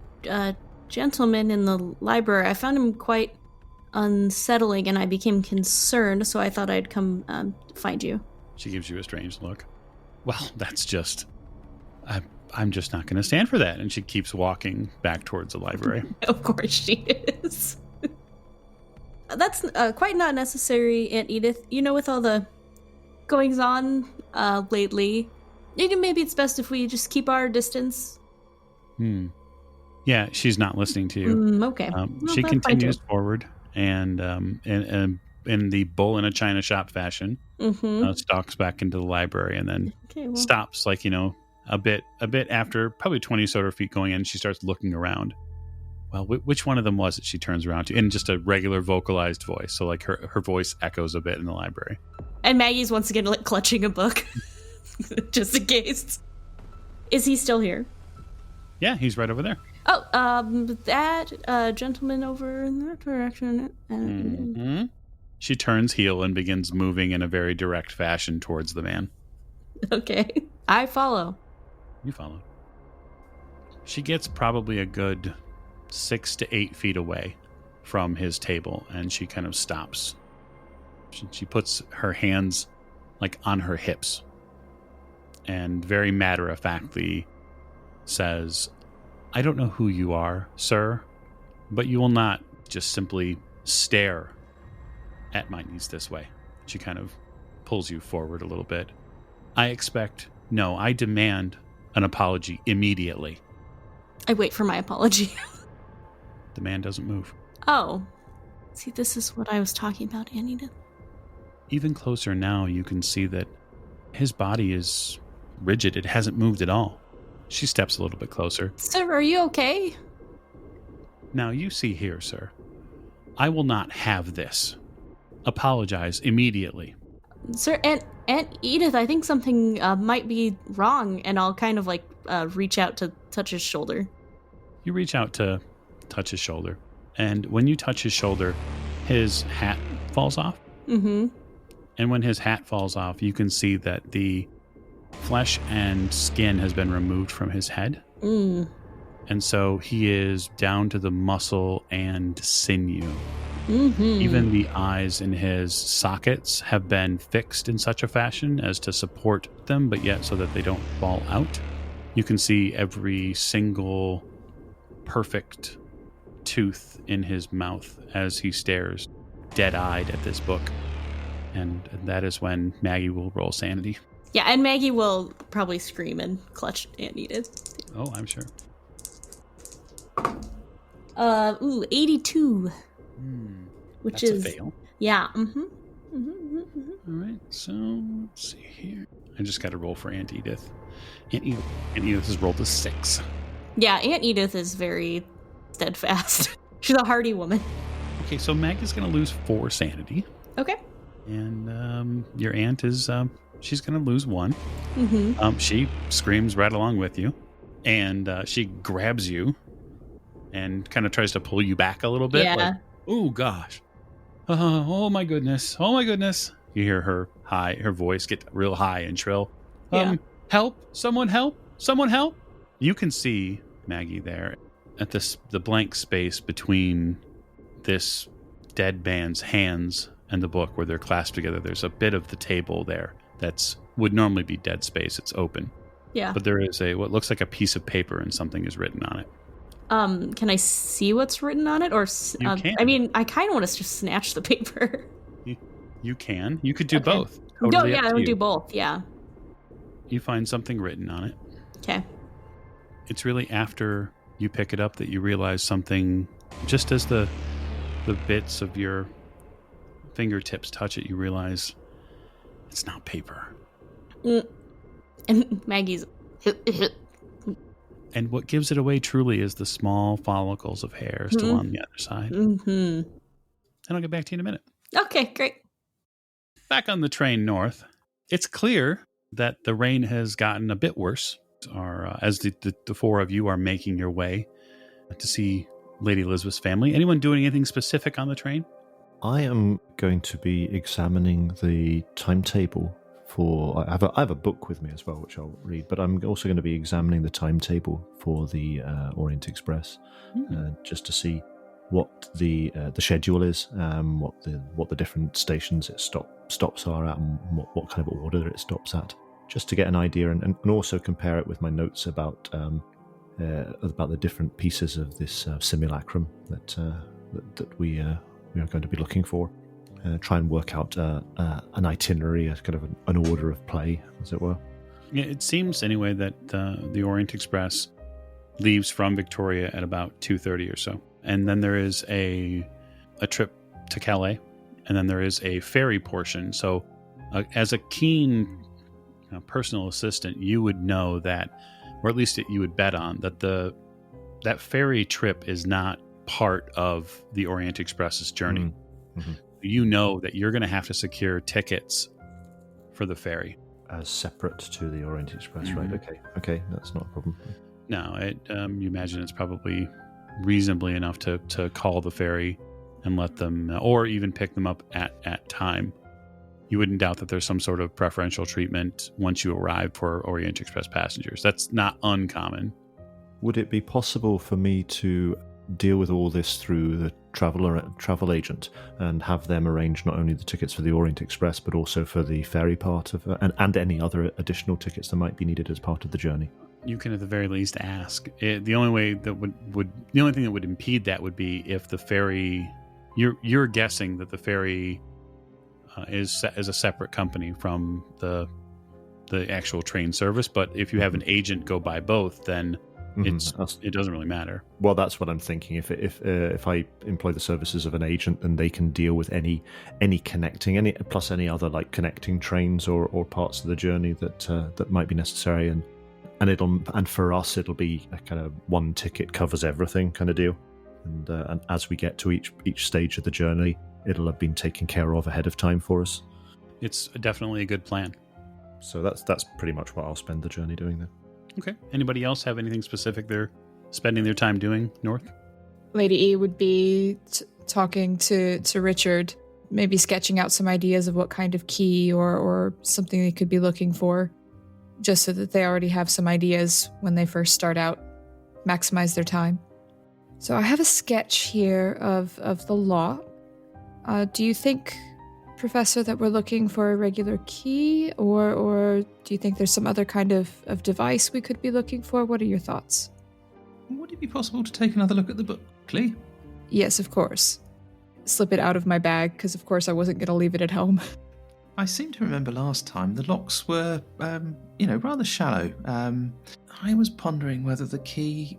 gentleman in the library. I found him quite unsettling, and I became concerned, so I thought I'd come find you. She gives you a strange look. Well, that's just... I'm just not going to stand for that. And she keeps walking back towards the library. Of course she is. That's quite not necessary, Aunt Edith. You know, with all the goings-on lately, maybe it's best if we just keep our distance. Yeah, she's not listening to you. Okay. She continues forward and in the bull in a china shop fashion, stalks back into the library and then stops, like, a bit after probably 20 sort of feet going in. She starts looking around. Well, which one of them was it? She turns around to in just a regular vocalized voice. So like her voice echoes a bit in the library. And Maggie's once again like clutching a book just in case. Is he still here? Yeah, he's right over there. Oh, that gentleman over in that direction. She turns heel and begins moving in a very direct fashion towards the man. Okay. I follow. You follow. She gets probably a good 6 to 8 feet away from his table, and she kind of stops. She puts her hands like on her hips and very matter-of-factly says, I don't know who you are, sir, but you will not just simply stare at my niece this way. She kind of pulls you forward a little bit. I demand an apology immediately. I wait for my apology. The man doesn't move. Oh. See, this is what I was talking about, Aunt Edith. Even closer now, you can see that his body is rigid. It hasn't moved at all. She steps a little bit closer. Sir, are you okay? Now, you see here, sir. I will not have this. Apologize immediately. Sir, Aunt Edith, I think something might be wrong, and I'll kind of like reach out to touch his shoulder. You reach out to touch his shoulder, and when you touch his shoulder, his hat falls off. And when his hat falls off, you can see that the flesh and skin has been removed from his head. And so he is down to the muscle and sinew. Even the eyes in his sockets have been fixed in such a fashion as to support them, but yet so that they don't fall out. You can see every single perfect tooth in his mouth as he stares dead-eyed at this book. And that is when Maggie will roll sanity. Yeah, and Maggie will probably scream and clutch Aunt Edith. Oh, I'm sure. 82. Which That's is a fail. Yeah. All right, so let's see here. I just got to roll for Aunt Edith. Aunt Edith has rolled a 6. Yeah, Aunt Edith is very steadfast. She's a hardy woman. Okay, so Maggie's going to lose 4 sanity. Okay. And your aunt is, she's going to lose 1. She screams right along with you. And she grabs you and kind of tries to pull you back a little bit. Yeah. Like, oh, gosh. Oh, my goodness. Oh, my goodness. You hear her voice get real high and shrill. Help. Someone help. Someone help. You can see Maggie there at the blank space between this dead man's hands and the book where they're clasped together. There's a bit of the table there would normally be dead space. It's open. Yeah. But there is what looks like a piece of paper and something is written on it. Can I see what's written on it? Or you can. I mean, I kind of want to just snatch the paper. You can. You could do Okay. both. No, Totally yeah, up I to would you. do both. Yeah. You find something written on it. Okay. It's really after you pick it up that you realize something. Just as the bits of your fingertips touch it, you realize it's not paper. And Maggie's. And what gives it away truly is the small follicles of hair still on the other side. Mm-hmm. And I'll get back to you in a minute. Okay, great. Back on the train north, it's clear that the rain has gotten a bit worse. As the four of you are making your way to see Lady Elisabeth's family. Anyone doing anything specific on the train? I am going to be examining the timetable for. I have a book with me as well, which I'll read. But I'm also going to be examining the timetable for the Orient Express, just to see what the schedule is, what the different stations it stops are at, and what kind of order it stops at, just to get an idea, and also compare it with my notes about the different pieces of this simulacrum that we are going to be looking for. Try and work out an itinerary, a kind of an order of play, as it were. Yeah, it seems anyway that the Orient Express leaves from Victoria at about 2:30 or so, and then there is a trip to Calais, and then there is a ferry portion. So, as a keen personal assistant, you would know that, or at least you would bet on that that ferry trip is not part of the Orient Express's journey. Mm-hmm. You know that you're going to have to secure tickets for the ferry as separate to the Orient Express, Mm-hmm. right? Okay, that's not a problem. No, you imagine it's probably reasonably enough to call the ferry and let them, or even pick them up at time. You wouldn't doubt that there's some sort of preferential treatment once you arrive for Orient Express passengers. That's not uncommon. Would it be possible for me to deal with all this through the travel agent and have them arrange not only the tickets for the Orient Express but also for the ferry part of and any other additional tickets that might be needed as part of the journey? You can at the very least ask. The only thing that would impede that would be if the ferry. You're guessing that the ferry is a separate company from the actual train service, but if you have an agent go by both, then it doesn't really matter. Well, that's what I'm thinking. If I employ the services of an agent, then they can deal with any connecting, plus any other like connecting trains or parts of the journey that might be necessary, and for us it'll be a kind of one ticket covers everything kind of deal, and as we get to each stage of the journey, it'll have been taken care of ahead of time for us. It's definitely a good plan. So that's pretty much what I'll spend the journey doing then. Okay. Anybody else have anything specific they're spending their time doing north? Lady E would be talking to Richard, maybe sketching out some ideas of what kind of key or something they could be looking for, just so that they already have some ideas when they first start out, maximize their time. So I have a sketch here of the law. Do you think, Professor, that we're looking for a regular key, or do you think there's some other kind of device we could be looking for? What are your thoughts? Would it be possible to take another look at the book, Clee? Yes, of course. Slip it out of my bag, because of course I wasn't going to leave it at home. I seem to remember last time the locks were, rather shallow. I was pondering whether the key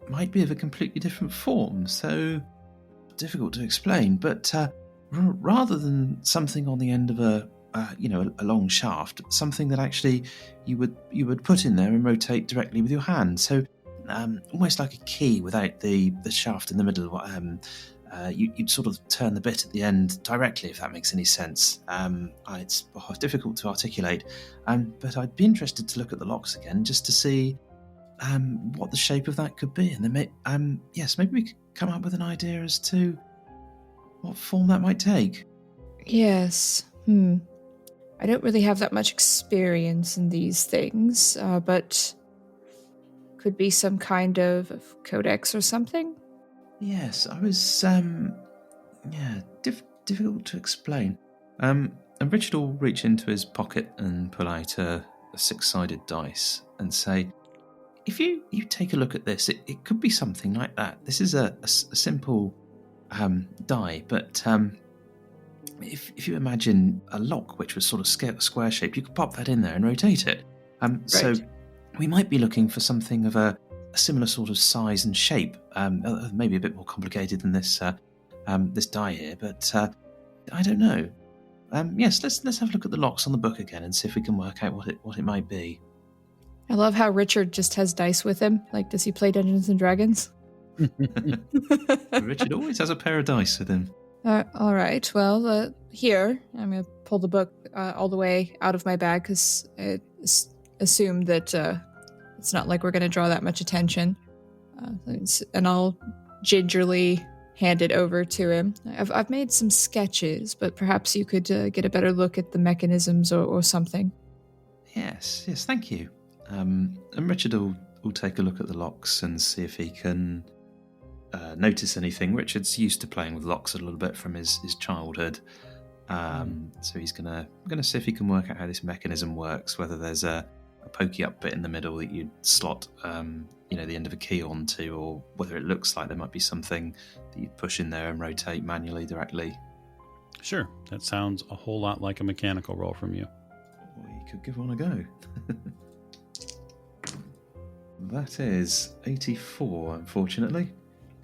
might be of a completely different form, so difficult to explain, but rather than something on the end of a long shaft, something that actually you would put in there and rotate directly with your hand. So almost like a key without the shaft in the middle. You'd sort of turn the bit at the end directly, if that makes any sense. It's difficult to articulate, but I'd be interested to look at the locks again just to see what the shape of that could be, and then maybe we could come up with an idea as to what form that might take. Yes. I don't really have that much experience in these things, but could be some kind of codex or something. Yes, I was, difficult to explain. And Richard will reach into his pocket and pull out a 6-sided dice and say, if you take a look at this, it could be something like that. This is a simple die, but if you imagine a lock which was sort of square shaped, you could pop that in there and rotate it. So Right. we might be looking for something of a similar sort of size and shape, maybe a bit more complicated than this this die here, but I don't know. Yes, let's have a look at the locks on the book again and see if we can work out what it might be. I love how Richard just has dice with him. Like, does he play Dungeons and Dragons? Richard always has a pair of dice with him. All right. Well, here, I'm going to pull the book all the way out of my bag because I assume that it's not like we're going to draw that much attention. And I'll gingerly hand it over to him. I've made some sketches, but perhaps you could get a better look at the mechanisms or something. Yes, thank you. And Richard will take a look at the locks and see if he can notice anything. Richard's used to playing with locks a little bit from his childhood, so he's gonna see if he can work out how this mechanism works. Whether there's a pokey up bit in the middle that you'd slot, the end of a key onto, or whether it looks like there might be something that you'd push in there and rotate manually directly. Sure, that sounds a whole lot like a mechanical roll from you. Or you could give one a go. That is 84, unfortunately.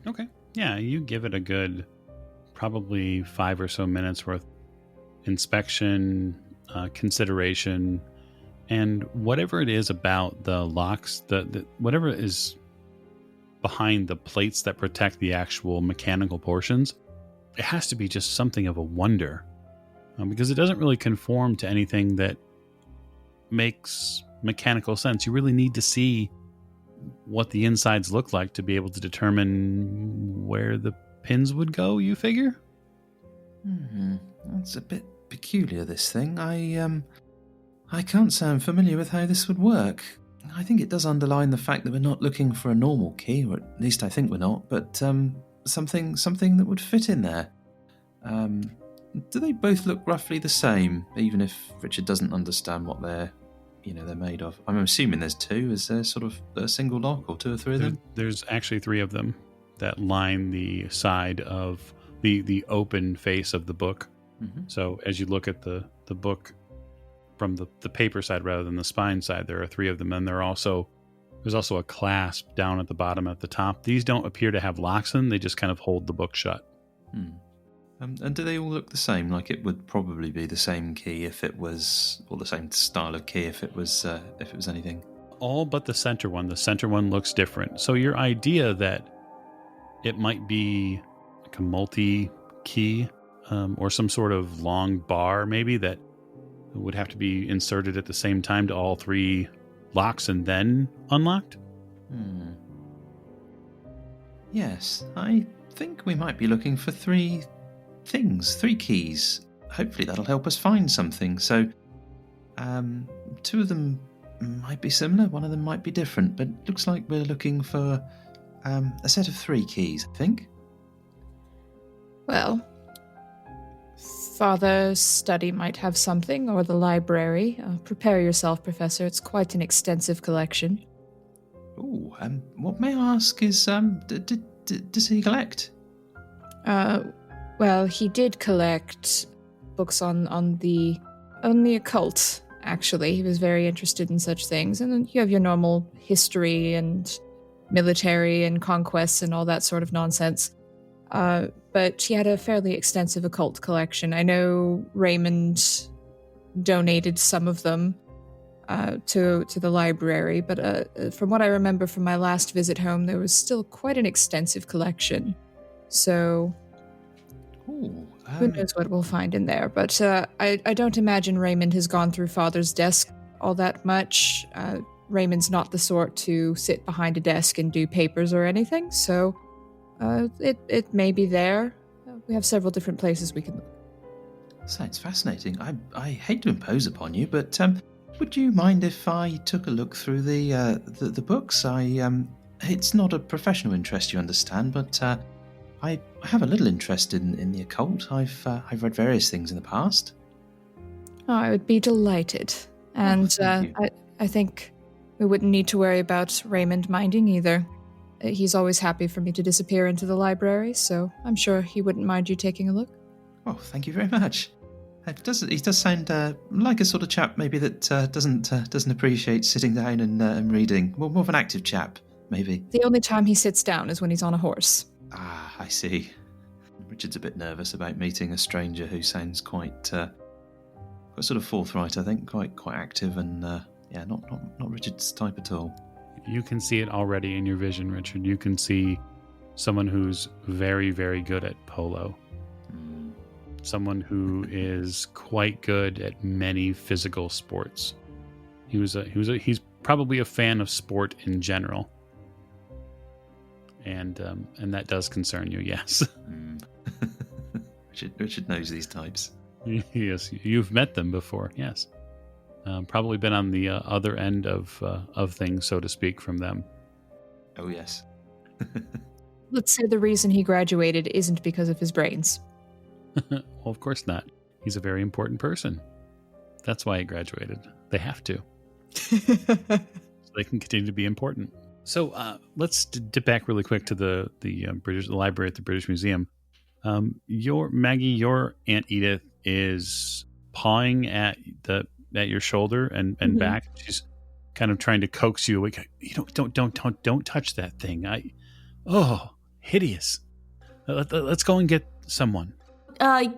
Okay. Yeah, you give it a good probably 5 or so minutes worth inspection, consideration, and whatever it is about the locks, the whatever is behind the plates that protect the actual mechanical portions, it has to be just something of a wonder, because it doesn't really conform to anything that makes mechanical sense. You really need to see what the insides look like to be able to determine where the pins would go, you figure? That's a bit peculiar, this thing. I can't say I'm familiar with how this would work. I think it does underline the fact that we're not looking for a normal key, or at least I think we're not, but something that would fit in there. Do they both look roughly the same, even if Richard doesn't understand what they're made of? I'm assuming there's two. Is there sort of a single lock or two or three of them? There's actually 3 of them that line the side of the open face of the book. Mm-hmm. So as you look at the book from the paper side rather than the spine side, there are 3 of them. And there's also a clasp down at the bottom at the top. These don't appear to have locks in them. They just kind of hold the book shut. And do they all look the same? Like it would probably be the same key if it was, or the same style of key if it was anything. All but the center one. The center one looks different. So your idea that it might be like a multi-key or some sort of long bar maybe that would have to be inserted at the same time to all 3 locks and then unlocked? Yes, I think we might be looking for 3 things, 3 keys. Hopefully that'll help us find something. So 2 of them might be similar, 1 of them might be different, but it looks like we're looking for a set of 3 keys, I think. Well, Father's study might have something, or the library. Prepare yourself, Professor. It's quite an extensive collection. Oh, what may I ask is, does he collect? Well, he did collect books on the occult, actually. He was very interested in such things. And then you have your normal history and military and conquests and all that sort of nonsense. But he had a fairly extensive occult collection. I know Raymond donated some of them to the library, but from what I remember from my last visit home, there was still quite an extensive collection. So who knows what we'll find in there. But I don't imagine Raymond has gone through Father's desk all that much. Raymond's not the sort to sit behind a desk and do papers or anything, so it may be there. We have several different places we can look. Sounds fascinating. I hate to impose upon you, but would you mind if I took a look through the books? It's not a professional interest, you understand, but I have a little interest in the occult. I've read various things in the past. Oh, I would be delighted. And I think we wouldn't need to worry about Raymond minding either. He's always happy for me to disappear into the library, so I'm sure he wouldn't mind you taking a look. Oh, thank you very much. He does sound like a sort of chap maybe that doesn't appreciate sitting down and reading. More of an active chap, maybe. The only time he sits down is when he's on a horse. Ah, I see. Richard's a bit nervous about meeting a stranger who sounds quite sort of forthright, I think, quite active, and not Richard's type at all. You can see it already in your vision, Richard. You can see someone who's very, very good at polo. Someone who is quite good at many physical sports. He's probably a fan of sport in general. And that does concern you, yes. Richard knows these types. Yes, you've met them before, yes. Probably been on the other end of things, so to speak, from them. Oh, yes. Let's say the reason he graduated isn't because of his brains. Well, of course not. He's a very important person. That's why he graduated. They have to. So they can continue to be important. So let's dip back really quick to the library at the British Museum. Maggie, your Aunt Edith is pawing at your shoulder and back. She's kind of trying to coax you away. Don't touch that thing. Hideous. Let's go and get someone.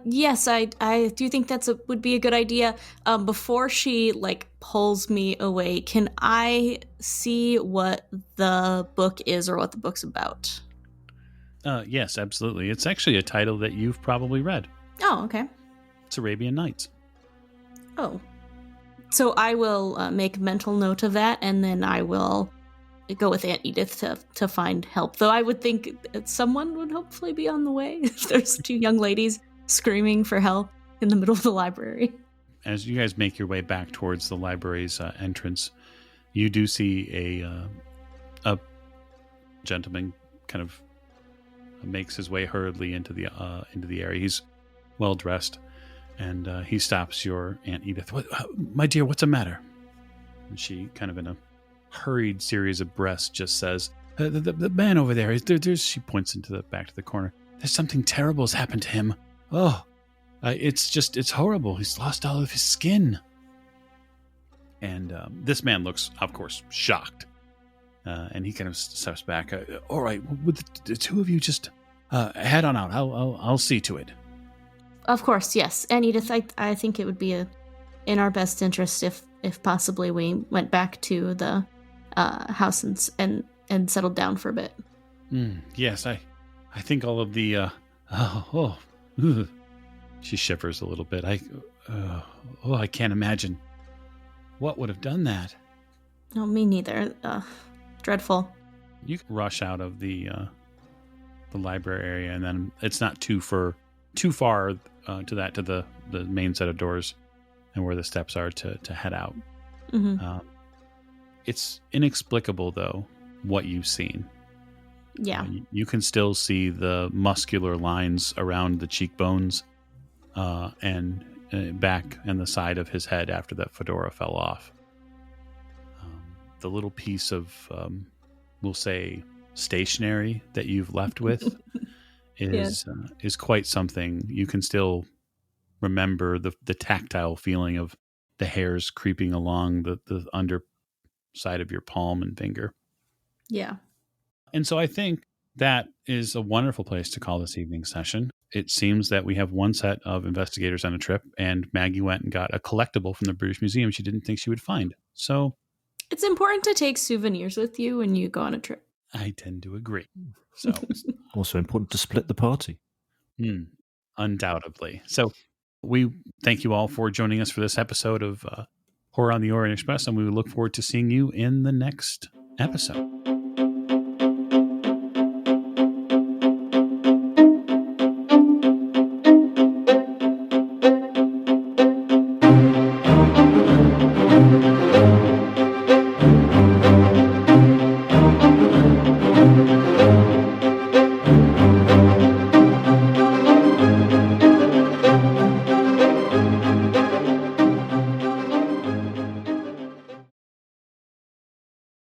Yes, I do think would be a good idea. Before she pulls me away, can I see what the book is or what the book's about? Yes, absolutely. It's actually a title that you've probably read. Oh, okay. It's Arabian Nights. Oh. So I will make mental note of that, and then I will go with Aunt Edith to find help. Though I would think that someone would hopefully be on the way. If there's two young ladies screaming for help in the middle of the library. As you guys make your way back towards the library's entrance, you do see a gentleman kind of makes his way hurriedly into the area. He's well dressed, and he stops your Aunt Edith. My dear, what's the matter? And she, kind of in a hurried series of breaths, just says, "The man over there. There's." She points back to the corner. "There's something terrible has happened to him. Oh, it's horrible. He's lost all of his skin." And this man looks, of course, shocked. And he kind of steps back. All right, would the two of you just head on out? I'll see to it. Of course, yes. And Edith, I think it would be in our best interest if possibly we went back to the house and settled down for a bit. Yes, I think all of the she shivers a little bit. I can't imagine what would have done that. No, me neither. Dreadful. You can rush out of the library area, and then it's not too far to the main set of doors and where the steps are to head out. Mm-hmm. It's inexplicable, though, what you've seen. Yeah. You can still see the muscular lines around the cheekbones and back and the side of his head after that fedora fell off. The little piece of, we'll say, stationery that you've left with is quite something. You can still remember the tactile feeling of the hairs creeping along the underside of your palm and finger. Yeah. And so I think that is a wonderful place to call this evening session. It seems that we have one set of investigators on a trip, and Maggie went and got a collectible from the British Museum she didn't think she would find. So it's important to take souvenirs with you when you go on a trip. I tend to agree. So also important to split the party. Undoubtedly. So we thank you all for joining us for this episode of Horror on the Orient Express, and we look forward to seeing you in the next episode.